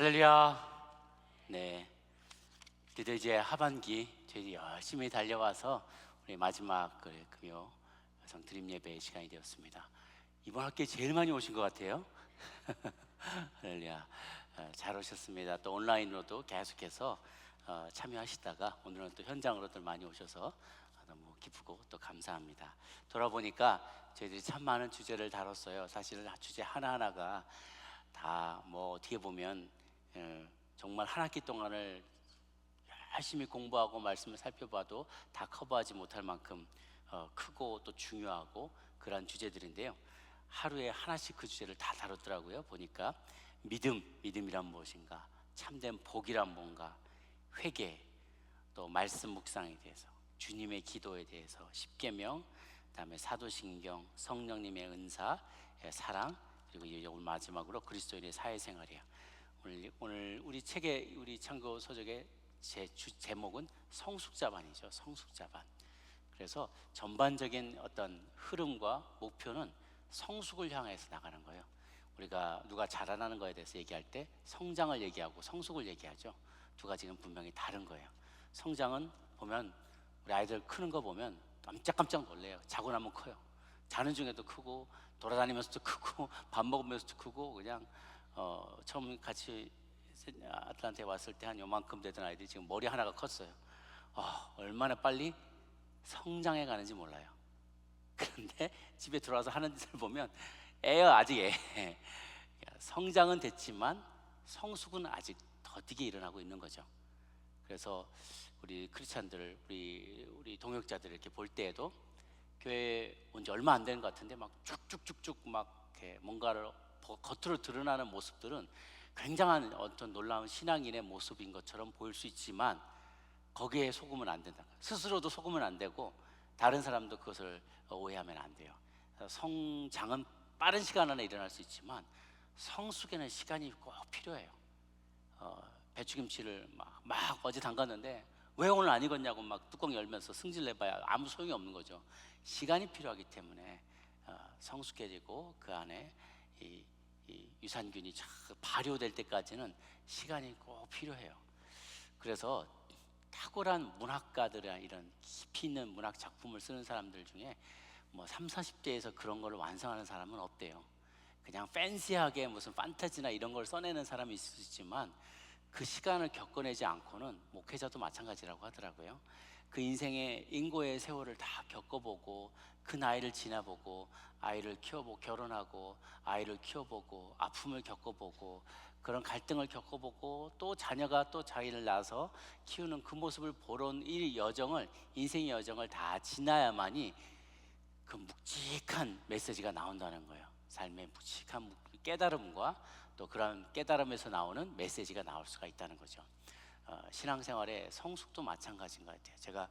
할렐루야. 네, 드디어 이제 하반기 저희 열심히 달려와서 우리 마지막 금요 여성 드림 예배 시간이 되었습니다. 이번 학기에 제일 많이 오신 것 같아요. 할렐루야. 잘 오셨습니다. 또 온라인으로도 계속해서 참여하시다가 오늘은 또 현장으로도 많이 오셔서 너무 기쁘고 또 감사합니다. 돌아보니까 저희들이 참 많은 주제를 다뤘어요. 사실은 주제 하나하나가 다 어떻게 보면 정말 한 학기 동안을 열심히 공부하고 말씀을 살펴봐도 다 커버하지 못할 만큼 크고 또 중요하고 그러한 주제들인데요. 하루에 하나씩 그 주제를 다 다뤘더라고요. 보니까 믿음이란 무엇인가, 참된 복이란 뭔가, 회개, 또 말씀 묵상에 대해서, 주님의 기도에 대해서, 십계명, 그다음에 사도신경, 성령님의 은사, 사랑, 그리고 이제 오늘 마지막으로 그리스도인의 사회생활이에요. 오늘 우리 책의 우리 창고 서적의 제목은 성숙자반이죠. 성숙자반. 그래서 전반적인 어떤 흐름과 목표는 성숙을 향해서 나가는 거예요. 우리가 누가 자라나는 거에 대해서 얘기할 때 성장을 얘기하고 성숙을 얘기하죠. 두 가지는 분명히 다른 거예요. 성장은 보면 우리 아이들 크는 거 보면 깜짝깜짝 놀래요. 자고 나면 커요. 자는 중에도 크고 돌아다니면서도 크고 밥 먹으면서도 크고 그냥 처음 같이 아틀란타에 왔을 때 한 요만큼 되던 아이들이 지금 머리 하나가 컸어요. 얼마나 빨리 성장해 가는지 몰라요. 그런데 집에 들어와서 하는 짓을 보면 애요, 아직 애. 성장은 됐지만 성숙은 아직 더디게 일어나고 있는 거죠. 그래서 우리 크리스찬들, 우리 동역자들 이렇게 볼 때에도 교회 온 지 얼마 안 되는 것 같은데 막 쭉쭉쭉쭉 막 이렇게 뭔가를 겉으로 드러나는 모습들은 굉장한 어떤 놀라운 신앙인의 모습인 것처럼 보일 수 있지만 거기에 속으면 안 된다. 스스로도 속으면 안 되고 다른 사람도 그것을 오해하면 안 돼요. 성장은 빠른 시간 안에 일어날 수 있지만 성숙에는 시간이 꼭 필요해요. 배추김치를 막 어제 담갔는데 왜 오늘 안 익었냐고 막 뚜껑 열면서 승질 내봐야 아무 소용이 없는 거죠. 시간이 필요하기 때문에 성숙해지고 그 안에 이 유산균이 발효될 때까지는 시간이 꼭 필요해요. 그래서 탁월한 문학가들이나 이런 깊이 있는 문학 작품을 쓰는 사람들 중에 3, 40대에서 그런 걸 완성하는 사람은 없대요. 그냥 팬시하게 무슨 판타지나 이런 걸 써내는 사람이 있을 수 있지만 그 시간을 겪어내지 않고는 목회자도 마찬가지라고 하더라고요. 그 인생의 인고의 세월을 다 겪어보고 그 나이를 지나보고 아이를 키워보고 결혼하고 아이를 키워보고 아픔을 겪어보고 그런 갈등을 겪어보고 또 자녀가 또 자기를 낳아서 키우는 그 모습을 보러 온 이 여정을, 인생의 여정을 다 지나야만이 그 묵직한 메시지가 나온다는 거예요. 삶의 묵직한 깨달음과 또 그런 깨달음에서 나오는 메시지가 나올 수가 있다는 거죠. 신앙생활의 성숙도 마찬가지인 것 같아요. 제가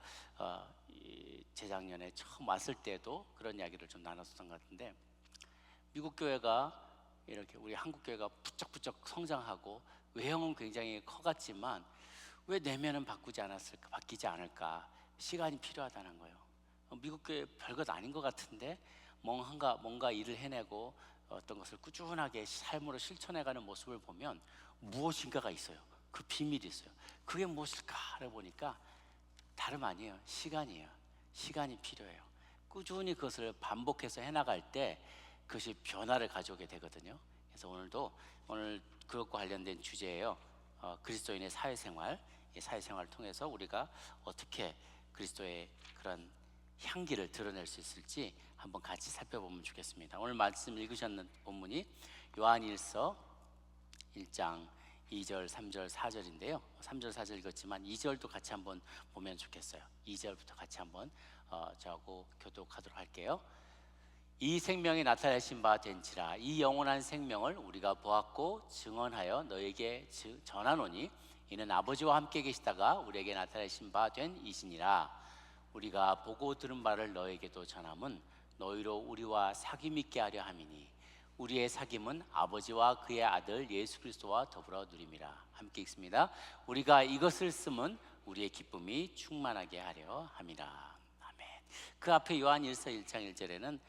재작년에 처음 왔을 때도 그런 이야기를 좀 나눴었던 것 같은데, 미국 교회가 이렇게 우리 한국 교회가 부쩍부쩍 성장하고 외형은 굉장히 커갔지만 왜 내면은 바뀌지 않을까? 시간이 필요하다는 거예요. 미국 교회 별것 아닌 것 같은데 뭔가 일을 해내고 어떤 것을 꾸준하게 삶으로 실천해가는 모습을 보면 무엇인가가 있어요. 그 비밀이 있어요. 그게 무엇일까를 보니까 다름 아니에요. 시간이에요. 시간이 필요해요. 꾸준히 그것을 반복해서 해나갈 때 그것이 변화를 가져오게 되거든요. 그래서 오늘 그것과 관련된 주제예요. 그리스도인의 사회생활. 이 사회생활을 통해서 우리가 어떻게 그리스도의 그런 향기를 드러낼 수 있을지 한번 같이 살펴보면 좋겠습니다. 오늘 말씀 읽으셨는 본문이 요한일서 1장 2절, 3절, 4절인데요. 3절, 4절 읽었지만 2절도 같이 한번 보면 좋겠어요. 2절부터 같이 한번 저하고 교독하도록 할게요. 이 생명이 나타내신 바 된지라 이 영원한 생명을 우리가 보았고 증언하여 너에게 전하노니 이는 아버지와 함께 계시다가 우리에게 나타내신 바 된 이시니라. 우리가 보고 들은 바를 너에게도 전함은 너희로 우리와 사귐 있게 하려 함이니 우리의 사귐은 아버지와 그의 아들 예수 그리스도와 더불어 누림이라. 함께 읽습니다. 우리가 이것을 쓰면 우리의 기쁨이 충만하게 하려 함이라. 아멘. 그 앞에 요한일서 1장 1절에는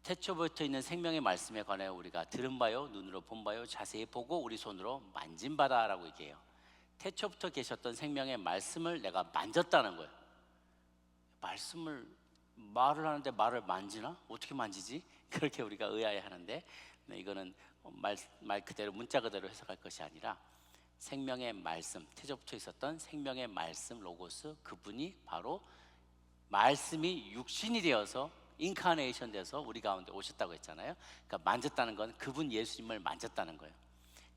태초부터 있는 생명의 말씀에 관해 우리가 들은 바요, 눈으로 본 바요, 자세히 보고 우리 손으로 만진 바다라고 얘기해요. 태초부터 계셨던 생명의 말씀을 내가 만졌다는 거예요. 말을 하는데 말을 만지나? 어떻게 만지지? 그렇게 우리가 의아해하는데, 이거는 말 그대로 문자 그대로 해석할 것이 아니라 생명의 말씀, 태초부터 있었던 생명의 말씀 로고스, 그분이 바로 말씀이 육신이 되어서 인카네이션 돼서 우리 가운데 오셨다고 했잖아요. 그러니까 만졌다는 건 그분 예수님을 만졌다는 거예요.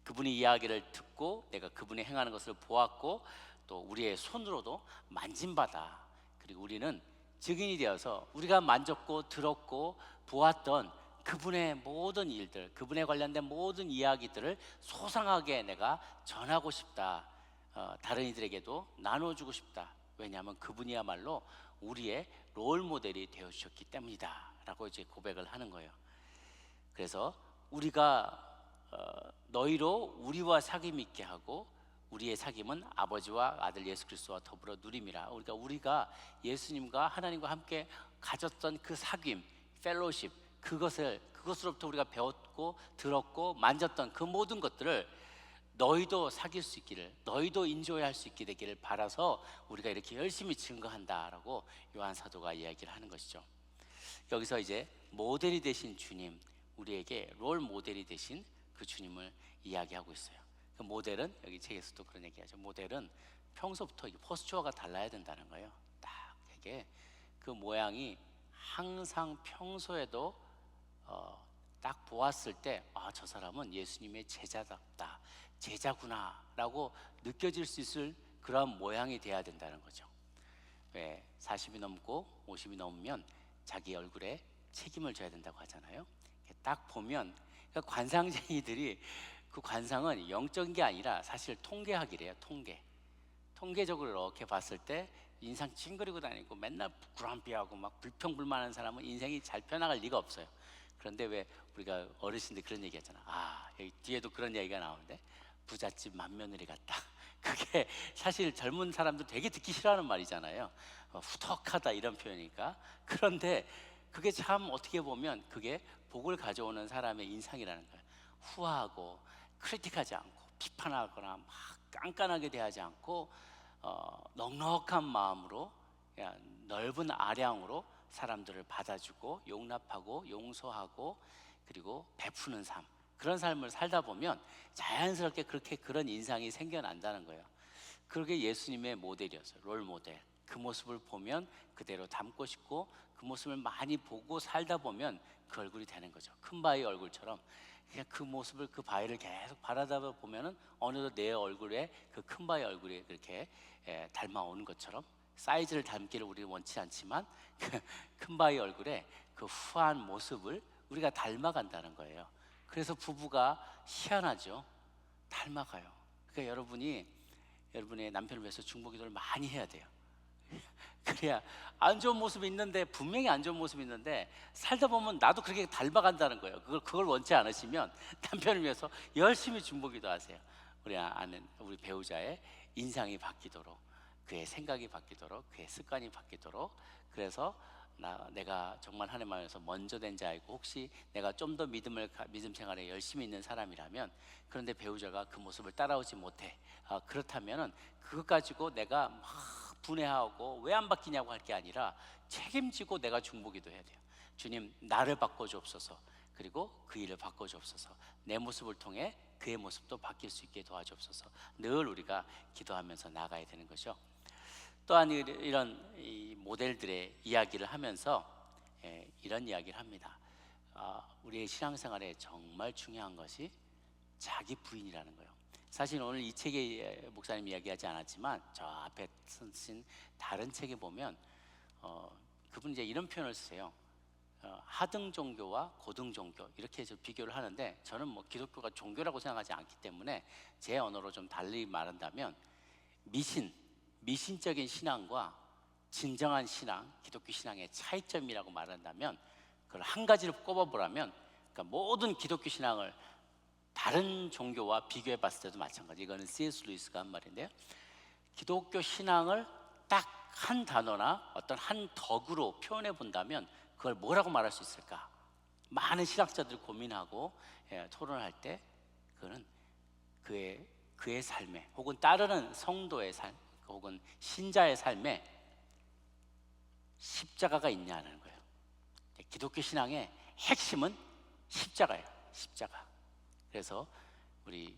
그분의 이야기를 듣고 내가 그분이 행하는 것을 보았고 또 우리의 손으로도 만진 바다. 그리고 우리는 증인이 되어서 우리가 만졌고 들었고 보았던 그분의 모든 일들, 그분에 관련된 모든 이야기들을 소상하게 내가 전하고 싶다. 다른 이들에게도 나눠주고 싶다. 왜냐하면 그분이야말로 우리의 롤 모델이 되어주셨기 때문이다 라고 이제 고백을 하는 거예요. 그래서 우리가 너희로 우리와 사귐 있게 하고 우리의 사귐은 아버지와 아들 예수 그리스도와 더불어 누림이라. 우리가 예수님과 하나님과 함께 가졌던 그 사귐, 펠로십, 그것으로부터 우리가 배웠고 들었고 만졌던 그 모든 것들을 너희도 사귈 수 있기를, 너희도 인조할 수 있게 되기를 바라서 우리가 이렇게 열심히 증거한다라고 요한 사도가 이야기를 하는 것이죠. 여기서 이제 모델이 되신 주님, 우리에게 롤 모델이 되신 그 주님을 이야기하고 있어요. 그 모델은 여기 책에서도 그런 얘기하죠. 모델은 평소부터 포스처가 달라야 된다는 거예요. 딱 이게 그 모양이 항상 평소에도 딱 보았을 때 저 사람은 예수님의 제자답다, 제자구나라고 느껴질 수 있을 그런 모양이 돼야 된다는 거죠. 왜 40이 넘고 50이 넘으면 자기 얼굴에 책임을 져야 된다고 하잖아요. 딱 보면 그러니까 관상쟁이들이 그 관상은 영적인 게 아니라 사실 통계학이래요. 통계적으로 이렇게 봤을 때 인상 찡그리고 다니고 맨날 부끄럼피하고 막 불평불만한 사람은 인생이 잘 펴나갈 리가 없어요. 그런데 왜 우리가 어르신들 그런 얘기 하잖아. 여기 뒤에도 그런 얘기가 나오는데 부잣집 맏며느리 같다. 그게 사실 젊은 사람들 되게 듣기 싫어하는 말이잖아요. 후덕하다 이런 표현이니까. 그런데 그게 참 어떻게 보면 그게 복을 가져오는 사람의 인상이라는 거예요. 후하고 크리틱하지 않고 비판하거나 막 깐깐하게 대하지 않고 넉넉한 마음으로 넓은 아량으로 사람들을 받아주고 용납하고 용서하고 그리고 베푸는 삶, 그런 삶을 살다 보면 자연스럽게 그렇게 그런 인상이 생겨난다는 거예요. 그게 예수님의 모델이었어요. 롤 모델. 그 모습을 보면 그대로 닮고 싶고 그 모습을 많이 보고 살다 보면 그 얼굴이 되는 거죠. 큰 바위 얼굴처럼 그냥 그 모습을, 그 바위를 계속 바라다 보면은 어느덧 내 얼굴에 그 큰 바위 얼굴이 그렇게 닮아오는 것처럼, 사이즈를 닮기를 우리는 원치 않지만 그 큰 바위 얼굴에 그 후한 모습을 우리가 닮아간다는 거예요. 그래서 부부가 희한하죠. 닮아가요. 그러니까 여러분의 남편을 위해서 중보기도를 많이 해야 돼요. 그래야 안 좋은 모습이 있는데, 분명히 안 좋은 모습이 있는데 살다 보면 나도 그렇게 닮아간다는 거예요. 그걸 원치 않으시면 남편을 위해서 열심히 중보기도 하세요. 우리 배우자의 인상이 바뀌도록, 그의 생각이 바뀌도록, 그의 습관이 바뀌도록. 그래서 내가 정말 하나님 안에서 먼저 된 자이고 혹시 내가 좀 더 믿음 생활에 열심히 있는 사람이라면, 그런데 배우자가 그 모습을 따라오지 못해, 그렇다면은 그것 가지고 내가 막 분해하고 왜 안 바뀌냐고 할 게 아니라 책임지고 내가 중보기도 해야 돼요. 주님, 나를 바꿔주옵소서. 그리고 그 일을 바꿔주옵소서. 내 모습을 통해 그의 모습도 바뀔 수 있게 도와주옵소서. 늘 우리가 기도하면서 나가야 되는 것이죠. 또한 이런 모델들의 이야기를 하면서 이런 이야기를 합니다. 우리의 신앙생활에 정말 중요한 것이 자기 부인이라는 거예요. 사실 오늘 이 책에 목사님 이야기하지 않았지만 저 앞에 쓰신 다른 책에 보면 그분이 이제 이런 표현을 쓰세요. 하등 종교와 고등 종교, 이렇게 해서 비교를 하는데, 저는 뭐 기독교가 종교라고 생각하지 않기 때문에 제 언어로 좀 달리 말한다면 미신적인 신앙과 진정한 신앙, 기독교 신앙의 차이점이라고 말한다면, 그걸 한 가지를 꼽아보라면, 그러니까 모든 기독교 신앙을 다른 종교와 비교해 봤을 때도 마찬가지. 이거는 C.S. 루이스가 한 말인데요. 기독교 신앙을 딱 한 단어나 어떤 한 덕으로 표현해 본다면 그걸 뭐라고 말할 수 있을까? 많은 신학자들이 고민하고 토론할 때 그거는 그의 삶에 혹은 따르는 성도의 삶 혹은 신자의 삶에 십자가가 있냐는 거예요. 기독교 신앙의 핵심은 십자가예요. 십자가. 그래서 우리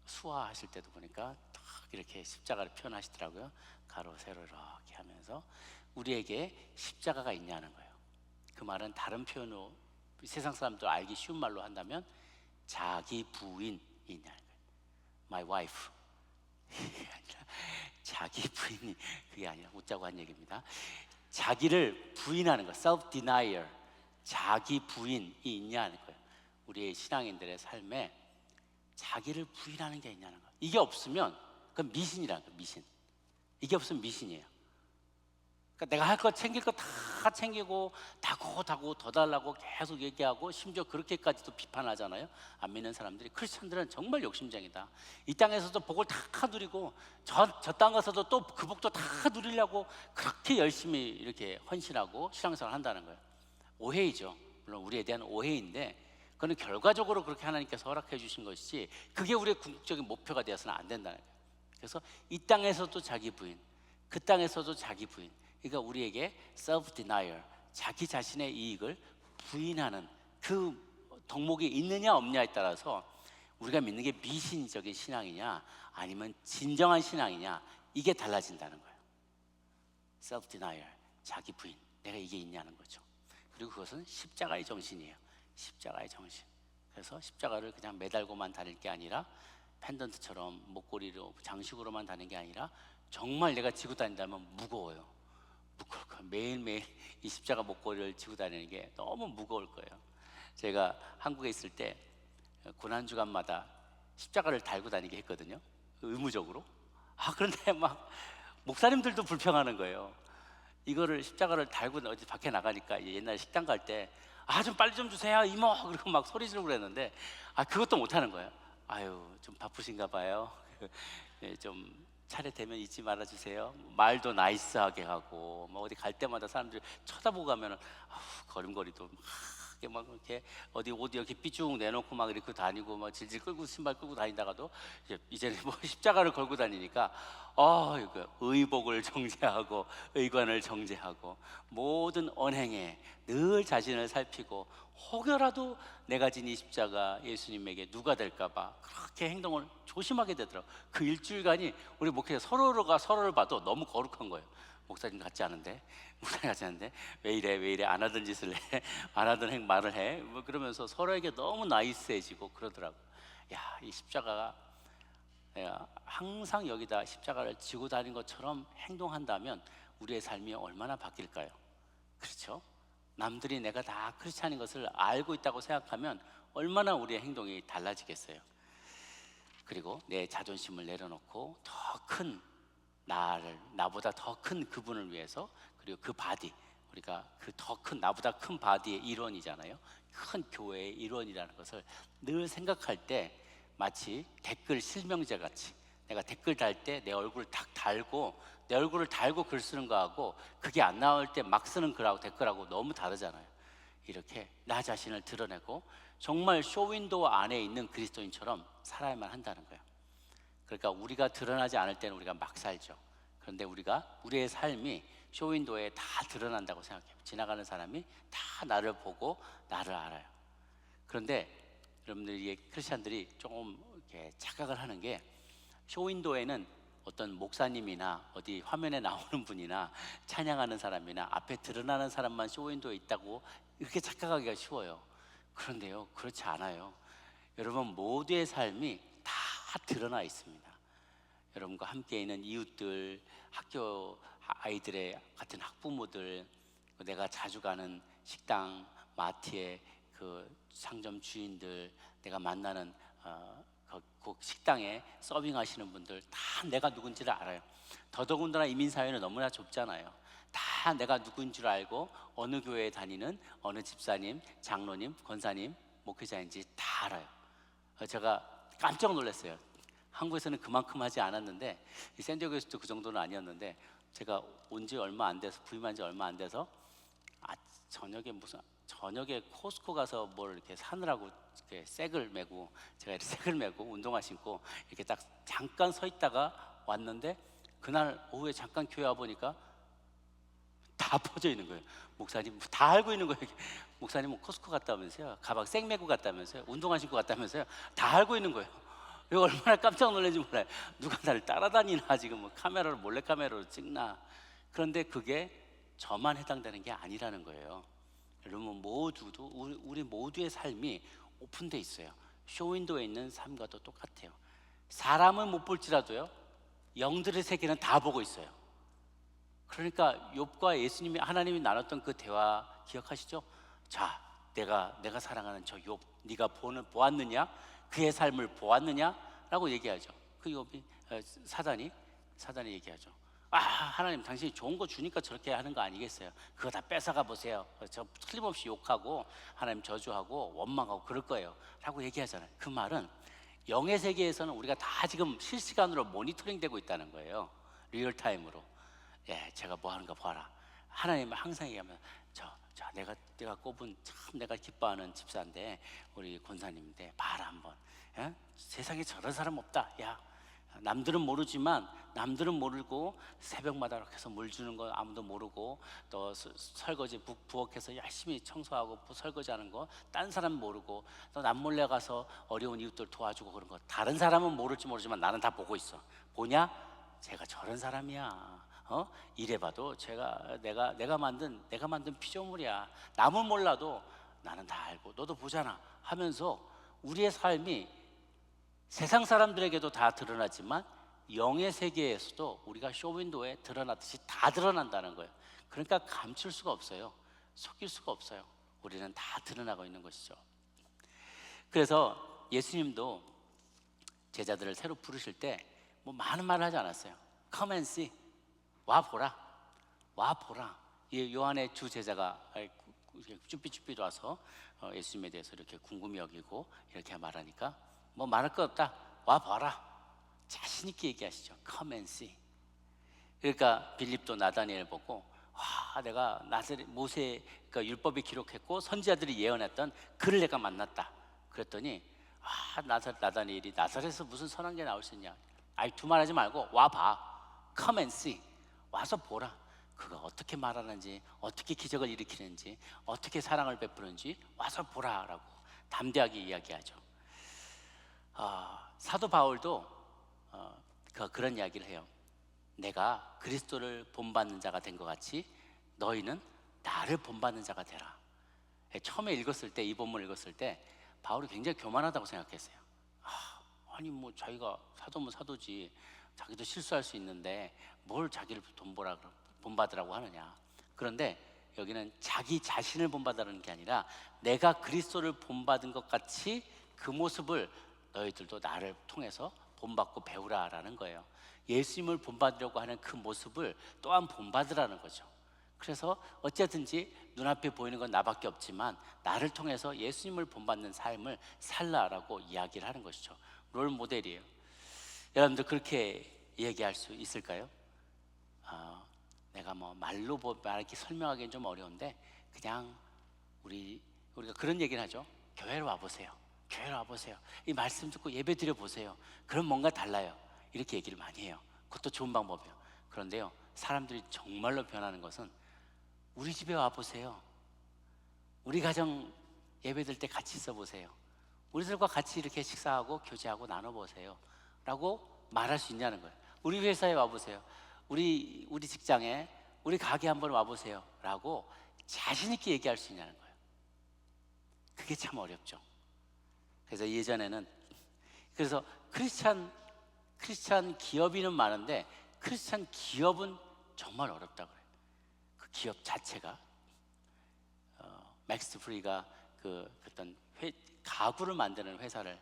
수화하실 때도 보니까 딱 이렇게 십자가를 표현하시더라고요. 가로 세로 이렇게 하면서 우리에게 십자가가 있냐는 거예요. 그 말은 다른 표현으로 세상 사람들 알기 쉬운 말로 한다면 자기 부인이 있냐는 거예요. My wife. 자기 부인이 그게 아니라 웃자고 한 얘기입니다. 자기를 부인하는 거, self-denial, 자기 부인이 있냐는 거예요. 우리의 신앙인들의 삶에 자기를 부인하는 게 있냐는 거예요. 이게 없으면 그건 미신이라는 거예요. 미신. 이게 없으면 미신이에요. 그러니까 내가 할 거 챙길 거 다 챙기고 다고 더 달라고 계속 얘기하고 심지어 그렇게까지도 비판하잖아요. 안 믿는 사람들이. 크리스천들은 정말 욕심쟁이다. 이 땅에서도 복을 다 누리고 저 땅 가서도 또 그 복도 다 누리려고 그렇게 열심히 이렇게 헌신하고 신앙생활을 한다는 거예요. 오해이죠. 물론 우리에 대한 오해인데 그건 결과적으로 그렇게 하나님께서 허락해 주신 것이지 그게 우리의 궁극적인 목표가 되어서는 안 된다는 거예요. 그래서 이 땅에서도 자기 부인, 그 땅에서도 자기 부인. 그러니까 우리에게 self-denial, 자기 자신의 이익을 부인하는 그 덕목이 있느냐 없느냐에 따라서 우리가 믿는 게 미신적인 신앙이냐 아니면 진정한 신앙이냐 이게 달라진다는 거예요. self-denial, 자기 부인, 내가 이게 있냐는 거죠. 그리고 그것은 십자가의 정신이에요. 십자가의 정신. 그래서 십자가를 그냥 매달고만 다닐 게 아니라 펜던트처럼 목걸이로 장식으로만 다니는 게 아니라 정말 내가 지고 다닌다면 무거워요. 무거울 거예요. 매일매일 이 십자가 목걸이를 지고 다니는 게 너무 무거울 거예요. 제가 한국에 있을 때 고난주간마다 십자가를 달고 다니게 했거든요. 의무적으로. 그런데 막 목사님들도 불평하는 거예요. 이거를 십자가를 달고 어디 밖에 나가니까 옛날에 식당 갈 때 좀 빨리 좀 주세요 이모 그리고 막 소리 지르고 그랬는데 그것도 못하는 거예요. 아유 좀 바쁘신가 봐요. 좀 차례되면 잊지 말아 주세요. 말도 나이스하게 하고 뭐 어디 갈 때마다 사람들이 쳐다보고 가면은 걸음걸이도 막 이렇게 어디 옷 이렇게 삐쭉 내놓고 막 이렇게 다니고 막 질질 끌고 신발 끌고 다니다가도 이제는 뭐 십자가를 걸고 다니니까 이거 의복을 정제하고 의관을 정제하고 모든 언행에 늘 자신을 살피고 혹여라도 내가 진 이 십자가 예수님에게 누가 될까봐 그렇게 행동을 조심하게 되더라고요. 그 일주일간이 우리 목회자 서로가 서로를 봐도 너무 거룩한 거예요. 목사님 같지 않은데, 목사님 같지 않은데 왜 이래 안 하던 짓을 해, 안 하던 말을 해, 뭐 그러면서 서로에게 너무 나이스해지고 그러더라고. 이 십자가가 내가 항상 여기다 십자가를 지고 다닌 것처럼 행동한다면 우리의 삶이 얼마나 바뀔까요? 그렇죠? 남들이 내가 다 크리스찬인 것을 알고 있다고 생각하면 얼마나 우리의 행동이 달라지겠어요. 그리고 내 자존심을 내려놓고 더 큰 나보다 더 큰 그분을 위해서, 그리고 그 바디, 우리가 그 더 큰 나보다 큰 바디의 일원이잖아요. 큰 교회의 일원이라는 것을 늘 생각할 때 마치 댓글 실명제 같이 내가 댓글 달 때 내 얼굴을 딱 달고 내 얼굴을 달고 글 쓰는 거하고 그게 안 나올 때 막 쓰는 글하고 댓글하고 너무 다르잖아요. 이렇게 나 자신을 드러내고 정말 쇼윈도우 안에 있는 그리스도인처럼 살아야만 한다는 거예요. 그러니까 우리가 드러나지 않을 때는 우리가 막 살죠. 그런데 우리의 삶이 쇼윈도우에 다 드러난다고 생각해요. 지나가는 사람이 다 나를 보고 나를 알아요. 그런데 여러분들이 크리스찬들이 조금 이렇게 착각을 하는 게 쇼윈도우에는 어떤 목사님이나 어디 화면에 나오는 분이나 찬양하는 사람이나 앞에 드러나는 사람만 쇼윈도우에 있다고 이렇게 착각하기가 쉬워요. 그런데요, 그렇지 않아요. 여러분 모두의 삶이 다 드러나 있습니다. 여러분과 함께 있는 이웃들, 학교 아이들의 같은 학부모들, 내가 자주 가는 식당, 마트의 그 상점 주인들, 내가 만나는 그 식당에 서빙하시는 분들 다 내가 누군지를 알아요. 더더군다나 이민사회는 너무나 좁잖아요. 다 내가 누군 줄 알고 어느 교회에 다니는 어느 집사님, 장로님, 권사님, 목회자인지 다 알아요. 제가 깜짝 놀랐어요. 한국에서는 그만큼 하지 않았는데 샌디에고에서도 그 정도는 아니었는데 제가 온 지 얼마 안 돼서 부임한 지 얼마 안 돼서 저녁에 무슨 저녁에 코스코 가서 뭘 이렇게 사느라고 이렇게 색을 메고, 제가 이렇게 색을 메고 운동화 신고 이렇게 딱 잠깐 서 있다가 왔는데, 그날 오후에 잠깐 교회 와 보니까 다 퍼져 있는 거예요. 목사님 다 알고 있는 거예요. 목사님 뭐 코스코 갔다면서요, 가방 색 메고 갔다면서요, 운동화 신고 갔다면서요, 다 알고 있는 거예요. 이거 얼마나 깜짝 놀란지 몰라요. 누가 나를 따라다니나, 지금 뭐 카메라로, 몰래 카메라로 찍나. 그런데 그게 저만 해당되는 게 아니라는 거예요. 여러분 모두도, 우리 모두의 삶이 오픈돼 있어요. 쇼윈도에 있는 삶과도 똑같아요. 사람은 못 볼지라도요, 영들의 세계는 다 보고 있어요. 그러니까 욥과 예수님이, 하나님이 나눴던 그 대화 기억하시죠? 자, 내가 사랑하는 저 욥, 네가 보았느냐? 그의 삶을 보았느냐? 라고 얘기하죠. 그 욥이, 사단이 얘기하죠. 아, 하나님 당신이 좋은 거 주니까 저렇게 하는 거 아니겠어요? 그거 다 뺏어가 보세요. 저 틀림없이 욕하고 하나님 저주하고 원망하고 그럴 거예요 라고 얘기하잖아요. 그 말은 영의 세계에서는 우리가 다 지금 실시간으로 모니터링 되고 있다는 거예요. 리얼타임으로. 예, 제가 뭐 하는가 봐라. 하나님은 항상 얘기하면, 내가 꼽은 참 내가 기뻐하는 집사인데, 우리 권사님인데 봐라 한번. 예? 세상에 저런 사람 없다. 야, 남들은 모르지만, 남들은 모르고 새벽마다 이렇게 해서 물 주는 거 아무도 모르고, 또 설거지 부엌에서 열심히 청소하고 설거지하는 거 딴 사람 모르고, 또 남몰래 가서 어려운 이웃들 도와주고 그런 거 다른 사람은 모를지 모르지만 나는 다 보고 있어. 보냐? 제가 저런 사람이야. 이래봐도 내가 만든 피조물이야. 남은 몰라도 나는 다 알고 너도 보잖아 하면서, 우리의 삶이 세상 사람들에게도 다 드러나지만 영의 세계에서도 우리가 쇼윈도에 드러나듯이 다 드러난다는 거예요. 그러니까 감출 수가 없어요. 속일 수가 없어요. 우리는 다 드러나고 있는 것이죠. 그래서 예수님도 제자들을 새로 부르실 때 뭐 많은 말을 하지 않았어요. Come and see. 와 보라. 요한의 두 제자가 쭈삣쭈삣 와서 예수님에 대해서 이렇게 궁금히 여기고 이렇게 말하니까, 뭐 말할 거 없다. 와 봐라. 자신 있게 얘기하시죠. Come and see. 그러니까 빌립도 나다니엘 보고, 내가 모세 그 율법이 기록했고 선지자들이 예언했던 그를 내가 만났다. 그랬더니 나다니엘이 나사렛에서 무슨 선한 게 나올 수 있냐. 아이, 두말하지 말고 와 봐. Come and see. 와서 보라. 그가 어떻게 말하는지, 어떻게 기적을 일으키는지, 어떻게 사랑을 베푸는지 와서 보라라고 담대하게 이야기하죠. 사도 바울도 그런 이야기를 해요. 내가 그리스도를 본받는 자가 된 것 같이 너희는 나를 본받는 자가 되라. 처음에 읽었을 때, 이 본문을 읽었을 때 바울이 굉장히 교만하다고 생각했어요. 아니 뭐 자기가 사도면 사도지, 자기도 실수할 수 있는데 뭘 자기를 본받으라고 하느냐. 그런데 여기는 자기 자신을 본받으라는 게 아니라 내가 그리스도를 본받은 것 같이 그 모습을 너희들도 나를 통해서 본받고 배우라라는 거예요. 예수님을 본받으려고 하는 그 모습을 또한 본받으라는 거죠. 그래서 어쨌든지 눈앞에 보이는 건 나밖에 없지만 나를 통해서 예수님을 본받는 삶을 살라라고 이야기를 하는 것이죠. 롤 모델이에요. 여러분들 그렇게 얘기할 수 있을까요? 내가 뭐 말로 이렇게 설명하기는 좀 어려운데, 그냥 우리가 그런 얘기를 하죠. 교회로 와보세요. 이 말씀 듣고 예배 드려보세요. 그럼 뭔가 달라요. 이렇게 얘기를 많이 해요. 그것도 좋은 방법이에요. 그런데요, 사람들이 정말로 변하는 것은 우리 집에 와보세요. 우리 가정 예배 드릴 때 같이 있어보세요. 우리들과 같이 이렇게 식사하고 교제하고 나눠보세요 라고 말할 수 있냐는 거예요. 우리 회사에 와보세요. 우리 직장에, 우리 가게 한번 와보세요 라고 자신 있게 얘기할 수 있냐는 거예요. 그게 참 어렵죠. 그래서 예전에는, 그래서 크리스찬 기업인은 많은데 크리스찬 기업은 정말 어렵다고 그래요. 그 기업 자체가, 맥스 프리가 어떤 가구를 만드는 회사를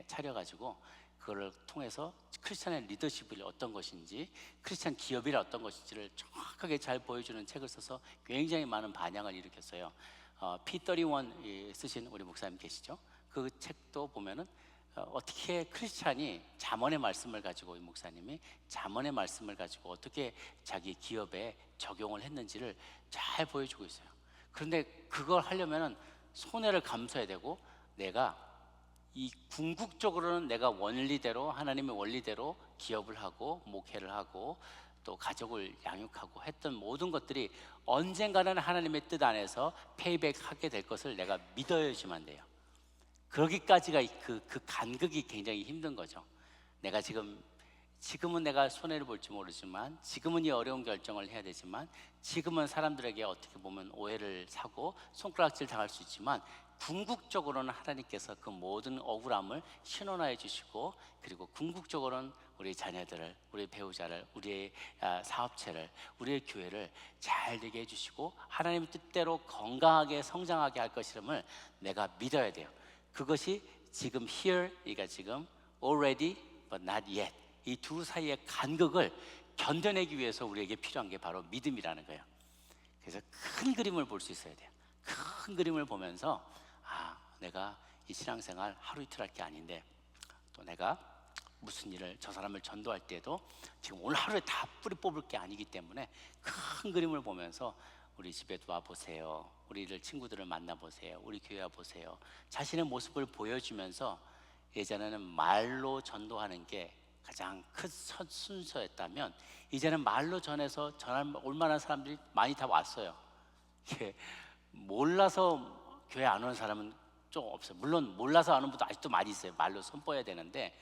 차려가지고 그거를 통해서 크리스찬의 리더십이 어떤 것인지, 크리스찬 기업이 어떤 것인지를 정확하게 잘 보여주는 책을 써서 굉장히 많은 반향을 일으켰어요. P31 쓰신 우리 목사님 계시죠? 그 책도 보면은 어떻게 크리스찬이 잠언의 말씀을 가지고, 이 목사님이 잠언의 말씀을 가지고 어떻게 자기 기업에 적용을 했는지를 잘 보여주고 있어요. 그런데 그걸 하려면은 손해를 감수해야 되고, 내가 이 궁극적으로는 내가 원리대로, 하나님의 원리대로 기업을 하고 목회를 하고 또 가족을 양육하고 했던 모든 것들이 언젠가는 하나님의 뜻 안에서 페이백하게 될 것을 내가 믿어야지만 돼요. 그러기까지가 그 간극이 굉장히 힘든 거죠. 내가 지금은 내가 손해를 볼지 모르지만, 지금은 이 어려운 결정을 해야 되지만, 지금은 사람들에게 어떻게 보면 오해를 사고 손가락질 당할 수 있지만, 궁극적으로는 하나님께서 그 모든 억울함을 신원화해 주시고, 그리고 궁극적으로는 우리 자녀들을, 우리 배우자를, 우리의 사업체를, 우리의 교회를 잘 되게 해주시고 하나님의 뜻대로 건강하게 성장하게 할 것임을 내가 믿어야 돼요. 그것이 지금 here, 그러니까 지금 already but not yet, 이 두 사이의 간극을 견뎌내기 위해서 우리에게 필요한 게 바로 믿음이라는 거예요. 그래서 큰 그림을 볼 수 있어야 돼요. 큰 그림을 보면서 내가 이 신앙생활 하루 이틀 할 게 아닌데, 또 내가 무슨 일을, 저 사람을 전도할 때도 지금 오늘 하루에 다 뿌리 뽑을 게 아니기 때문에 큰 그림을 보면서 우리 집에도 와보세요, 우리를 친구들을 만나보세요, 우리 교회 와보세요, 자신의 모습을 보여주면서, 예전에는 말로 전도하는 게 가장 큰 순서였다면 이제는 말로 전해서 전할 올만한 사람들이 많이 다 왔어요. 몰라서 교회 안 오는 사람은 좀 없어요. 물론 몰라서 안 오는 분도 아직도 많이 있어요. 말로 선포해야 되는데,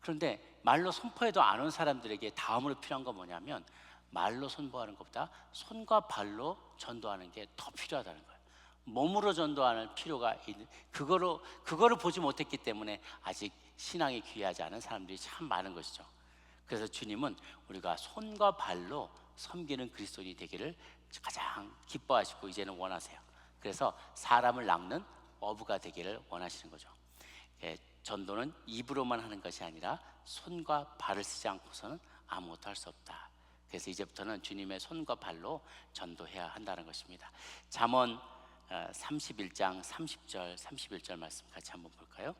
그런데 말로 선포해도 안 온 사람들에게 다음으로 필요한 건 뭐냐면, 말로 선포하는 것보다 손과 발로 전도하는 게 더 필요하다는 거예요. 몸으로 전도하는 필요가 있는, 그거를 보지 못했기 때문에 아직 신앙이 귀하지 않은 사람들이 참 많은 것이죠. 그래서 주님은 우리가 손과 발로 섬기는 그리스도인이 되기를 가장 기뻐하시고 이제는 원하세요. 그래서 사람을 낚는 어부가 되기를 원하시는 거죠. 전도는 입으로만 하는 것이 아니라 손과 발을 쓰지 않고서는 아무것도 할 수 없다. 그래서 이제부터는 주님의 손과 발로 전도해야 한다는 것입니다. 잠언 31장 30절 31절 말씀 같이 한번 볼까요?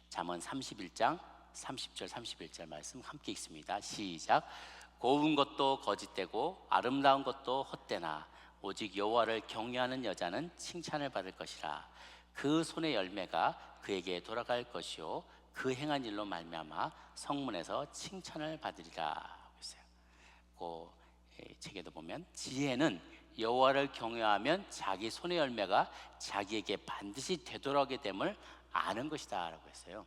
잠언 31장 30절 31절 말씀 함께 읽습니다. 시작. 고운 것도 거짓되고 아름다운 것도 헛되나 오직 여호와를 경외하는 여자는 칭찬을 받을 것이라. 그 손의 열매가 그에게 돌아갈 것이요 그 행한 일로 말미암아 성문에서 칭찬을 받으리라. 그 책에도 보면 지혜는 여호와를 경외하면 자기 손의 열매가 자기에게 반드시 되돌아오게 됨을 아는 것이다 라고 했어요.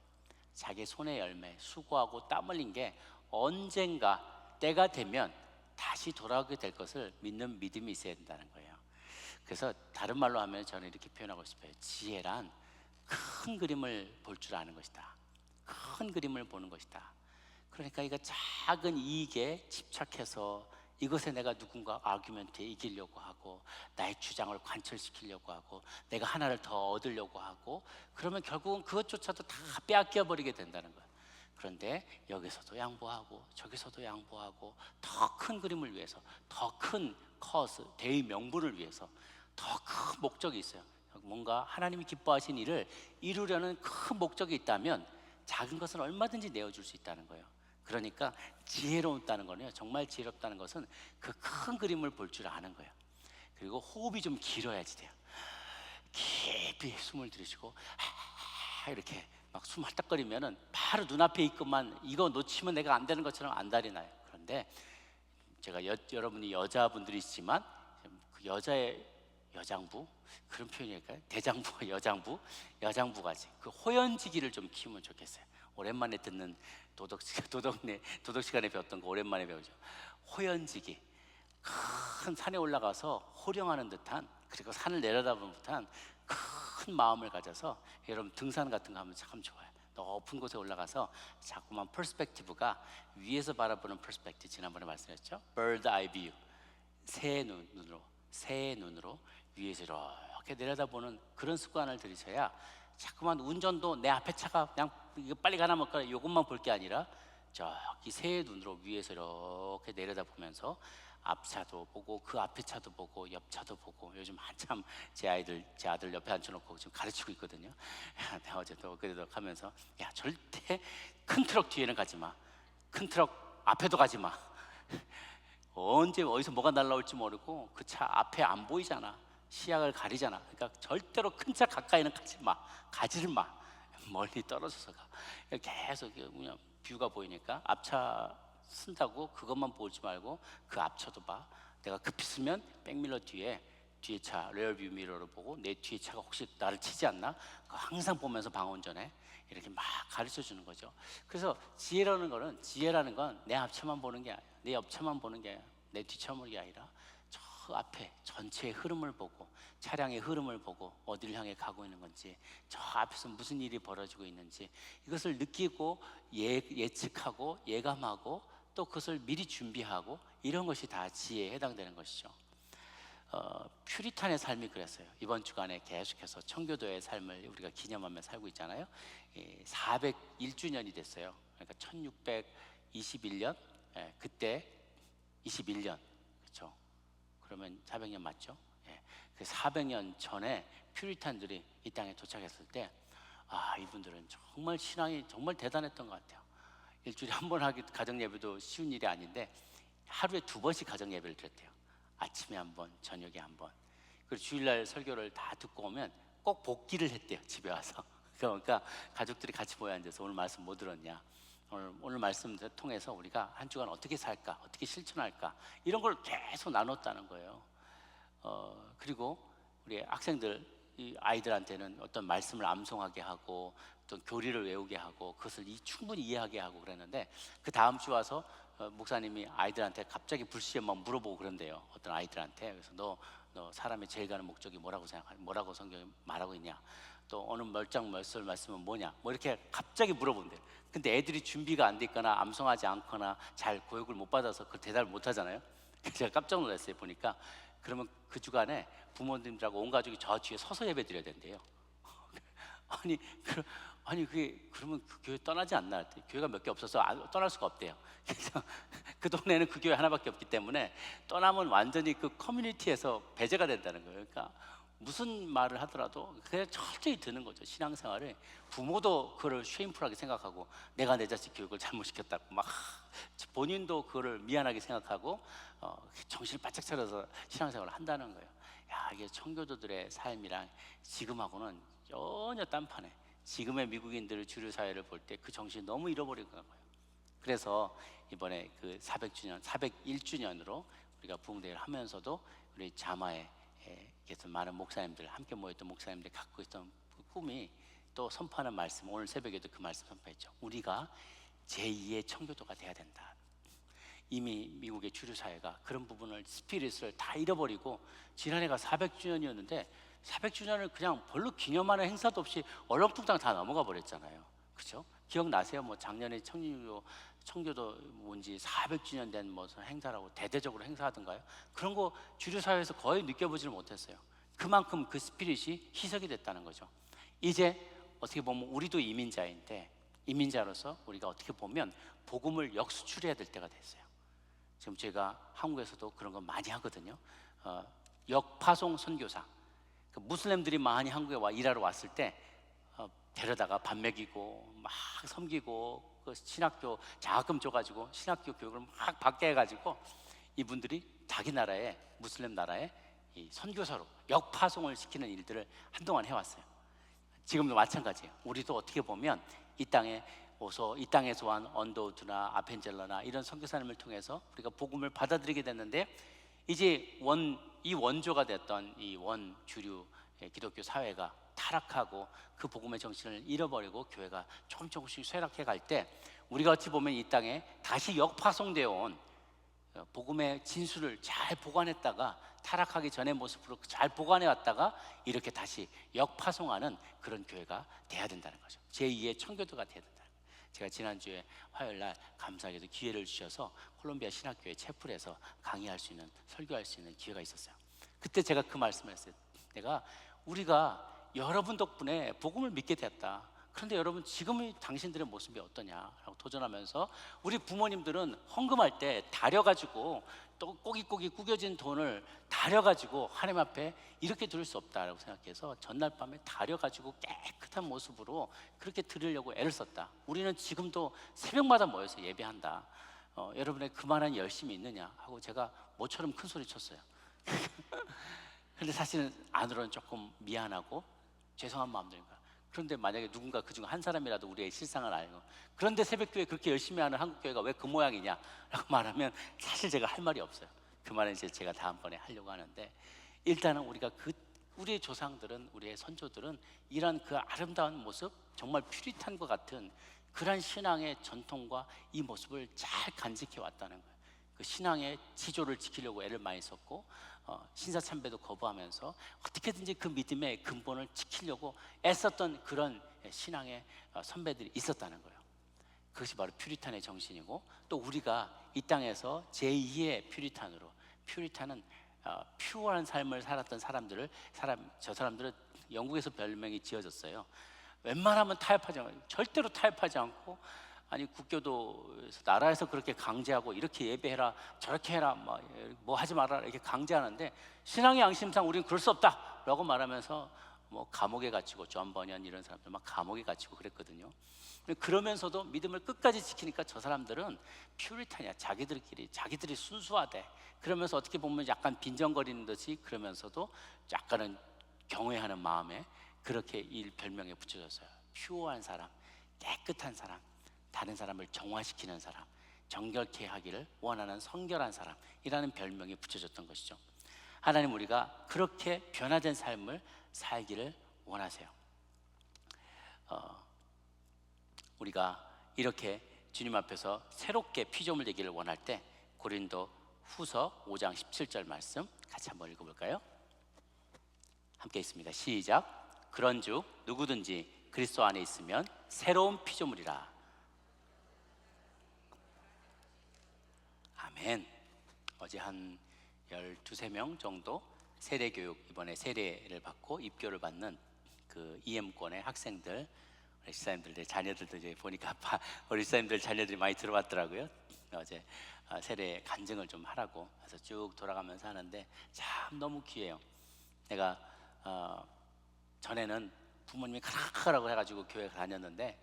자기 손의 열매, 수고하고 땀 흘린 게 언젠가 때가 되면 다시 돌아오게 될 것을 믿는 믿음이 있어야 된다는 거예요. 그래서 다른 말로 하면 저는 이렇게 표현하고 싶어요. 지혜란 큰 그림을 볼 줄 아는 것이다. 큰 그림을 보는 것이다. 그러니까 이거 작은 이익에 집착해서 이것에 내가 누군가 아규멘트에 이기려고 하고 나의 주장을 관철시키려고 하고 내가 하나를 더 얻으려고 하고, 그러면 결국은 그것조차도 다 빼앗겨 버리게 된다는 거예요. 그런데 여기서도 양보하고 저기서도 양보하고 더 큰 그림을 위해서, 더 큰 커스, 대의 명분을 위해서 더 큰 목적이 있어요. 뭔가 하나님이 기뻐하신 일을 이루려는 큰 목적이 있다면 작은 것은 얼마든지 내어줄 수 있다는 거예요. 그러니까 지혜롭다는 거는요, 정말 지혜롭다는 것은 그 큰 그림을 볼 줄 아는 거예요. 그리고 호흡이 좀 길어야지 돼요. 깊이 숨을 들이쉬고 이렇게 막 숨 헐떡거리면은 바로 눈앞에 있건만 이거 놓치면 내가 안 되는 것처럼 안달이 나요. 그런데 제가 여러분이 여자분들이시지만 그 여자의 여장부, 그런 표현일까요? 대장부와 여장부까지 그 호연지기를 좀 키우면 좋겠어요. 오랜만에 듣는 도덕 시간에 배웠던 거 오랜만에 배우죠. 호연지기, 큰 산에 올라가서 호령하는 듯한, 그리고 산을 내려다보는 듯한 큰 마음을 가져서, 여러분 등산 같은 거 하면 참 좋아요. 높은 곳에 올라가서 자꾸만 퍼스펙티브가 위에서 바라보는 퍼스펙티브, 지난번에 말씀했죠. bird eye view, 새의 눈으로 위에서 이렇게 내려다보는 그런 습관을 들이셔야 자꾸만 운전도 내 앞에 차가 그냥 이거 빨리 가나 못 가나 이것만 볼 게 아니라 저기 새의 눈으로 위에서 이렇게 내려다보면서 앞차도 보고 그 앞에 차도 보고 옆 차도 보고, 요즘 한참 제 아들 옆에 앉혀놓고 지금 가르치고 있거든요. 내가 어제도 그래도 하면서 야, 절대 큰 트럭 뒤에는 가지 마, 큰 트럭 앞에도 가지 마. 언제 어디서 뭐가 날라올지 모르고 그 차 앞에 안 보이잖아. 시야를 가리잖아. 그러니까 절대로 큰 차 가까이는 가지를 마. 멀리 떨어져서 가. 계속 그냥 뷰가 보이니까 앞차 쓴다고 그것만 보지 말고 그 앞차도 봐. 내가 급히 쓰면 백밀러 뒤에 차 레어뷰 미러를 보고 내 뒤에 차가 혹시 나를 치지 않나? 그거 항상 보면서 방운전해. 이렇게 막 가르쳐 주는 거죠. 그래서 지혜라는 건 내 앞차만 보는 게 아니야. 내 옆차만 보는 게 아니야. 내 뒤차만 보는 게 아니라 저 앞에 전체의 흐름을 보고 차량의 흐름을 보고 어디를 향해 가고 있는 건지, 저 앞에서 무슨 일이 벌어지고 있는지 이것을 느끼고 예측하고 예감하고 또 그것을 미리 준비하고, 이런 것이 다 지혜에 해당되는 것이죠. 퓨리탄의 삶이 그랬어요. 이번 주간에 계속해서 청교도의 삶을 우리가 기념하며 살고 있잖아요. 401주년이 됐어요. 그러니까 1621년, 그때 21년, 그렇죠? 그러면 400년 맞죠? 그 400년 전에 퓨리탄들이 이 땅에 도착했을 때, 이분들은 정말 신앙이 정말 대단했던 것 같아요. 일주일에 한 번 하기 가정 예배도 쉬운 일이 아닌데 하루에 2번씩 가정 예배를 드렸대요. 아침에 한 번, 저녁에 한 번. 그리고 주일날 설교를 다 듣고 오면 꼭 복기를 했대요, 집에 와서. 그러니까 가족들이 같이 모여 앉아서 오늘 말씀 뭐 들었냐, 오늘 말씀 통해서 우리가 한 주간 어떻게 살까, 어떻게 실천할까, 이런 걸 계속 나눴다는 거예요. 그리고 우리 학생들, 이 아이들한테는 어떤 말씀을 암송하게 하고 어떤 교리를 외우게 하고 그것을 충분히 이해하게 하고 그랬는데, 그 다음 주 와서 목사님이 아이들한테 갑자기 불시에 막 물어보고 그런대요. 어떤 아이들한테. 그래서 너 사람의 제일 가는 목적이 뭐라고 생각하냐, 뭐라고 성경이 말하고 있냐, 또 어느 멀장 멀설 말씀은 뭐냐, 뭐 이렇게 갑자기 물어본대요. 근데 애들이 준비가 안 돼 있거나 암송하지 않거나 잘 교육을 못 받아서 그 대답을 못 하잖아요. 제가 깜짝 놀랐어요, 보니까. 그러면 그 주간에 부모님들하고 온 가족이 저 뒤에 서서 예배 드려야 된대요. 아니 그게 그러면 그 교회 떠나지 않나 했더니, 교회가 몇 개 없어서 떠날 수가 없대요. 그래서 그 동네는 그 교회 하나밖에 없기 때문에 떠나면 완전히 그 커뮤니티에서 배제가 된다는 거예요. 그러니까 무슨 말을 하더라도 그냥 철저히 드는 거죠. 신앙생활을 부모도 그걸 쉐임풀하게 생각하고, 내가 내 자식 교육을 잘못시켰다고 막 본인도 그거를 미안하게 생각하고 정신을 바짝 차려서 신앙생활을 한다는 거예요. 야, 이게 청교도들의 삶이랑 지금하고는 전혀 딴판에, 지금의 미국인들의 주류 사회를 볼 때 그 정신이 너무 잃어버린 거예요. 그래서 이번에 그 401주년으로 우리가 부흥대회를 하면서도 우리 자마에 그래서 많은 목사님들, 함께 모였던 목사님들이 갖고 있던 그 꿈이, 또 선포하는 말씀, 오늘 새벽에도 그 말씀 선포했죠. 우리가 제2의 청교도가 돼야 된다. 이미 미국의 주류 사회가 그런 부분을, 스피릿을 다 잃어버리고, 지난해가 400주년이었는데 400주년을 그냥 별로 기념하는 행사도 없이 얼렁뚱땅 다 넘어가 버렸잖아요. 그렇죠? 기억나세요? 뭐 작년에 청교도 뭔지 400주년 된 무슨 행사라고 대대적으로 행사하던가요? 그런 거 주류 사회에서 거의 느껴보지를 못했어요. 그만큼 그 스피릿이 희석이 됐다는 거죠. 이제 어떻게 보면 우리도 이민자인데, 이민자로서 우리가 어떻게 보면 복음을 역수출해야 될 때가 됐어요. 지금 제가 한국에서도 그런 거 많이 하거든요. 역파송 선교사. 그 무슬림들이 많이 한국에 일하러 왔을 때 데려다가 밥 먹이고 막 섬기고, 그 신학교 장학금 줘가지고 신학교 교육을 막 받게 해가지고 이분들이 자기 나라에, 무슬림 나라에 이 선교사로 역파송을 시키는 일들을 한동안 해왔어요. 지금도 마찬가지예요. 우리도 어떻게 보면 이 땅에서 온 언더우드나 아펜젤러나 이런 선교사님을 통해서 우리가 복음을 받아들이게 됐는데, 이제 이 원조가 됐던 이 원주류 기독교 사회가 타락하고 그 복음의 정신을 잃어버리고 교회가 조금씩 쇠락해 갈 때, 우리가 어찌 보면 이 땅에 다시 역파송되어 온 복음의 진수를 잘 보관했다가, 타락하기 전의 모습으로 잘 보관해 왔다가 이렇게 다시 역파송하는 그런 교회가 돼야 된다는 거죠. 제2의 청교도가 돼야 된다. 제가 지난주에 화요일날 감사하게도 기회를 주셔서 콜롬비아 신학교회 채플에서 강의할 수 있는, 설교할 수 있는 기회가 있었어요. 그때 제가 그 말씀을 했어요. 우리가 여러분 덕분에 복음을 믿게 됐다. 그런데 여러분, 지금의 당신들의 모습이 어떠냐라고 도전하면서, 우리 부모님들은 헌금할 때 다려가지고, 또 꼬깃꼬깃 구겨진 돈을 다려가지고 하나님 앞에 이렇게 드릴 수 없다라고 생각해서 전날 밤에 다려가지고 깨끗한 모습으로 그렇게 드리려고 애를 썼다. 우리는 지금도 새벽마다 모여서 예배한다. 여러분의 그만한 열심이 있느냐 하고 제가 모처럼 큰 소리 쳤어요. 근데 사실은 안으로는 조금 미안하고 죄송한 마음들인 거야. 그런데 만약에 누군가 그중 한 사람이라도 우리의 실상을 알고, 그런데 새벽교회 그렇게 열심히 하는 한국교회가 왜 그 모양이냐 라고 말하면 사실 제가 할 말이 없어요. 그 말은 이제 제가 다음번에 하려고 하는데, 일단은 우리가 우리의 조상들은, 우리의 선조들은 이런 그 아름다운 모습, 정말 퓨리탄과 같은 그런 신앙의 전통과 이 모습을 잘 간직해 왔다는 거예요. 그 신앙의 지조를 지키려고 애를 많이 썼고, 신사참배도 거부하면서 어떻게든지 그 믿음의 근본을 지키려고 애썼던 그런 신앙의 선배들이 있었다는 거예요. 그것이 바로 퓨리탄의 정신이고, 또 우리가 이 땅에서 제2의 퓨리탄으로, 퓨리탄은 퓨어한 삶을 살았던 저 사람들은 영국에서 별명이 지어졌어요. 웬만하면 타협하지 않고, 절대로 타협하지 않고, 아니 국교도에서 나라에서 그렇게 강제하고 이렇게 예배해라 저렇게 해라 뭐 하지 말아라 이렇게 강제하는데, 신앙의 양심상 우리는 그럴 수 없다라고 말하면서 뭐 감옥에 갇히고, 존 버년 이런 사람들 막 감옥에 갇히고 그랬거든요. 그러면서도 믿음을 끝까지 지키니까 저 사람들은 퓨리탄이야. 자기들이 순수하대. 그러면서 어떻게 보면 약간 빈정거리는 듯이, 그러면서도 약간은 경외하는 마음에 그렇게 이 별명에 붙여졌어요. 퓨어한 사람, 깨끗한 사람, 다른 사람을 정화시키는 사람, 정결케 하기를 원하는 성결한 사람이라는 별명이 붙여졌던 것이죠. 하나님, 우리가 그렇게 변화된 삶을 살기를 원하세요. 우리가 이렇게 주님 앞에서 새롭게 피조물 되기를 원할 때, 고린도 후서 5장 17절 말씀 같이 한번 읽어볼까요? 함께 있습니다. 시작. 그런즉 누구든지 그리스도 안에 있으면 새로운 피조물이라. 아멘. 어제 한 12~13명 정도 세례교육, 이번에 세례를 받고 입교를 받는 그 EM권의 학생들, 우리 집사님들, 자녀들도 이제 보니까 우리 집사님들 자녀들이 많이 들어왔더라고요. 어제 세례 간증을 좀 하라고 해서 쭉 돌아가면서 하는데 참 너무 귀해요. 내가 전에는 부모님이 가라고 해가지고 교회 다녔는데,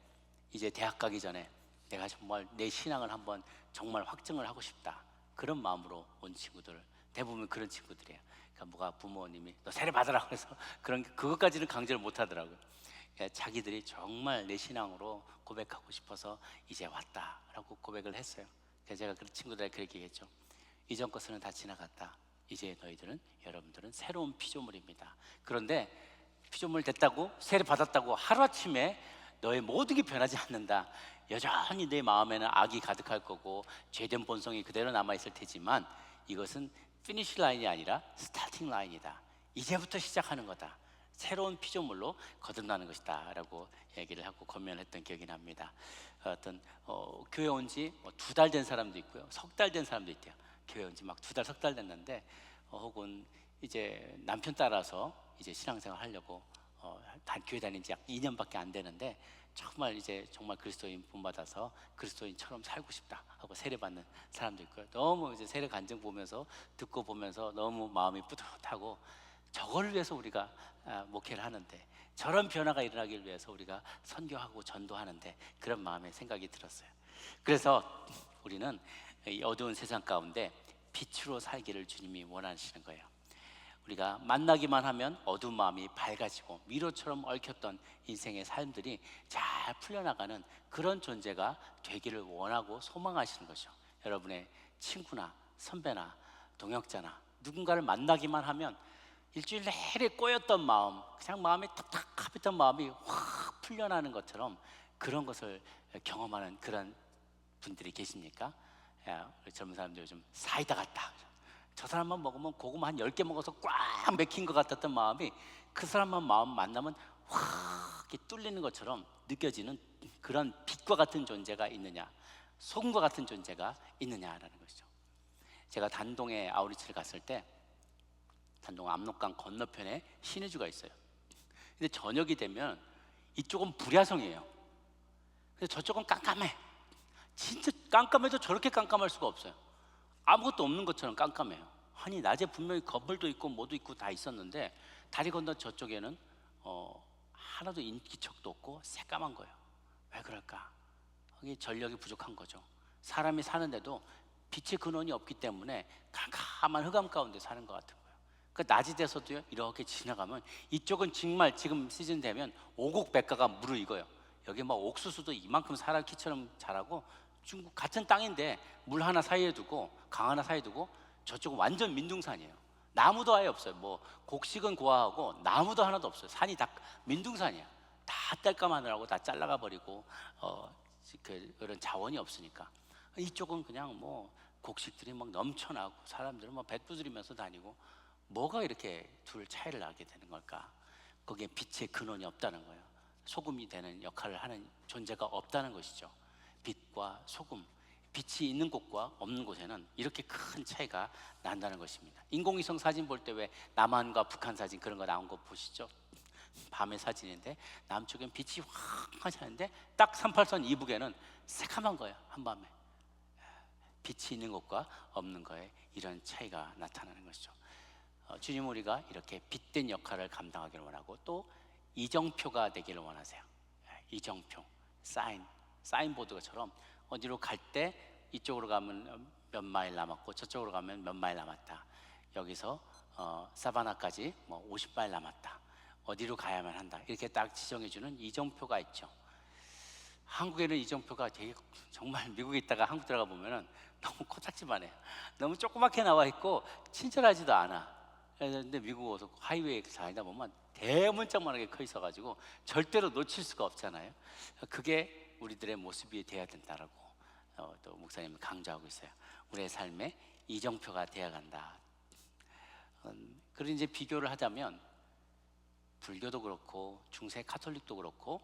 이제 대학 가기 전에 내가 정말 내 신앙을 한번 정말 확증을 하고 싶다, 그런 마음으로 온 친구들, 대부분 그런 친구들이에요. 그러니까 뭐가 부모님이 너 세례 받으라고 해서 그것까지는 강제를 못 하더라고요. 그러니까 자기들이 정말 내 신앙으로 고백하고 싶어서 이제 왔다라고 고백을 했어요. 그래서 제가 그 친구들에게 그렇게 얘기했죠. 이전 것은 다 지나갔다. 이제 여러분들은 새로운 피조물입니다. 그런데 피조물 됐다고, 세례 받았다고 하루아침에 너의 모든 게 변하지 않는다. 여전히 내 마음에는 악이 가득할 거고 죄된 본성이 그대로 남아있을 테지만, 이것은 피니시 라인이 아니라 스타팅 라인이다. 이제부터 시작하는 거다. 새로운 피조물로 거듭나는 것이다 라고 얘기를 하고 권면했던 기억이 납니다. 교회 온 지 2달 된 사람도 있고요, 석 달 된 사람도 있대요. 교회 온 지 막 2달, 석 달 됐는데, 혹은 이제 남편 따라서 이제 신앙생활 하려고 교회 다닌 지 약 2년밖에 안 되는데, 정말 그리스도인 본받아서 그리스도인처럼 살고 싶다 하고 세례받는 사람도 있고요. 너무 이제 세례 간증 보면서, 듣고 보면서 너무 마음이 뿌듯하고, 저걸 위해서 우리가 목회를 하는데, 저런 변화가 일어나길 위해서 우리가 선교하고 전도하는데, 그런 마음의 생각이 들었어요. 그래서 우리는 이 어두운 세상 가운데 빛으로 살기를 주님이 원하시는 거예요. 우리가 만나기만 하면 어두운 마음이 밝아지고 미로처럼 얽혔던 인생의 삶들이 잘 풀려나가는 그런 존재가 되기를 원하고 소망하시는 것이죠. 여러분의 친구나 선배나 동역자나 누군가를 만나기만 하면 일주일 내내 꼬였던 마음, 그냥 마음이 답답했던 마음이 확 풀려나는 것처럼 그런 것을 경험하는 그런 분들이 계십니까? 우리 젊은 사람들 요즘 사이다 같다, 저 사람만 먹으면 고구마 한 10개 먹어서 꽉 맥힌 것 같았던 마음이 그 사람만 마음 만나면 확 이렇게 뚫리는 것처럼 느껴지는 그런 빛과 같은 존재가 있느냐, 소금과 같은 존재가 있느냐라는 것이죠. 제가 단동에 아우리치를 갔을 때, 단동 압록강 건너편에 신의주가 있어요. 근데 저녁이 되면 이쪽은 불야성이에요. 그래서 저쪽은 깜깜해. 진짜 깜깜해도 저렇게 깜깜할 수가 없어요. 아무것도 없는 것처럼 깜깜해요. 아니, 낮에 분명히 건물도 있고 뭐도 있고 다 있었는데, 다리 건너 저쪽에는 하나도 인기척도 없고 새까만 거예요. 왜 그럴까? 거기 전력이 부족한 거죠. 사람이 사는데도 빛의 근원이 없기 때문에 캄캄한 흑암 가운데 사는 것 같은 거예요. 그 낮이 돼서도요, 이렇게 지나가면 이쪽은 정말 지금 시즌 되면 오곡백과가 무르익어요. 여기 막 옥수수도 이만큼 사람 키처럼 자라고, 중국 같은 땅인데 물 하나 사이에 두고 강 하나 사이에 두고, 저쪽은 완전 민둥산이에요. 나무도 아예 없어요. 뭐 곡식은 고아하고 나무도 하나도 없어요. 산이 다 민둥산이야. 다 땔감 하느라고 다 잘라가 버리고 그런 자원이 없으니까. 이쪽은 그냥 뭐 곡식들이 막 넘쳐나고 사람들은 뭐 배 두드리면서 다니고, 뭐가 이렇게 둘 차이를 나게 되는 걸까? 거기에 빛의 근원이 없다는 거예요. 소금이 되는 역할을 하는 존재가 없다는 것이죠. 빛과 소금, 빛이 있는 곳과 없는 곳에는 이렇게 큰 차이가 난다는 것입니다. 인공위성 사진 볼 때 왜 남한과 북한 사진 그런 거 나온 거 보시죠? 밤의 사진인데 남쪽엔 빛이 확 하는데 딱 38선 이북에는 새카만 거예요. 한밤에 빛이 있는 곳과 없는 거에 이런 차이가 나타나는 것이죠. 주님, 우리가 이렇게 빛된 역할을 감당하기를 원하고, 또 이정표가 되기를 원하세요. 이정표, 사인보드처럼 어디로 갈 때 이쪽으로 가면 몇 마일 남았고 저쪽으로 가면 몇 마일 남았다. 여기서 사바나까지 뭐 50마일 남았다. 어디로 가야만 한다. 이렇게 딱 지정해주는 이정표가 있죠. 한국에는 이정표가 되게, 정말 미국에 있다가 한국 들어가 보면은 너무 코딱지만 해요. 너무 조그맣게 나와 있고 친절하지도 않아. 근데 미국 와서 하이웨이 다니다 보면 대문짝만하게 커 있어가지고 절대로 놓칠 수가 없잖아요. 그게 우리들의 모습이 돼야 된다라고 또 목사님이 강조하고 있어요. 우리의 삶에 이정표가 되어 간다. 그리고 이제 비교를 하자면 불교도 그렇고 중세 카톨릭도 그렇고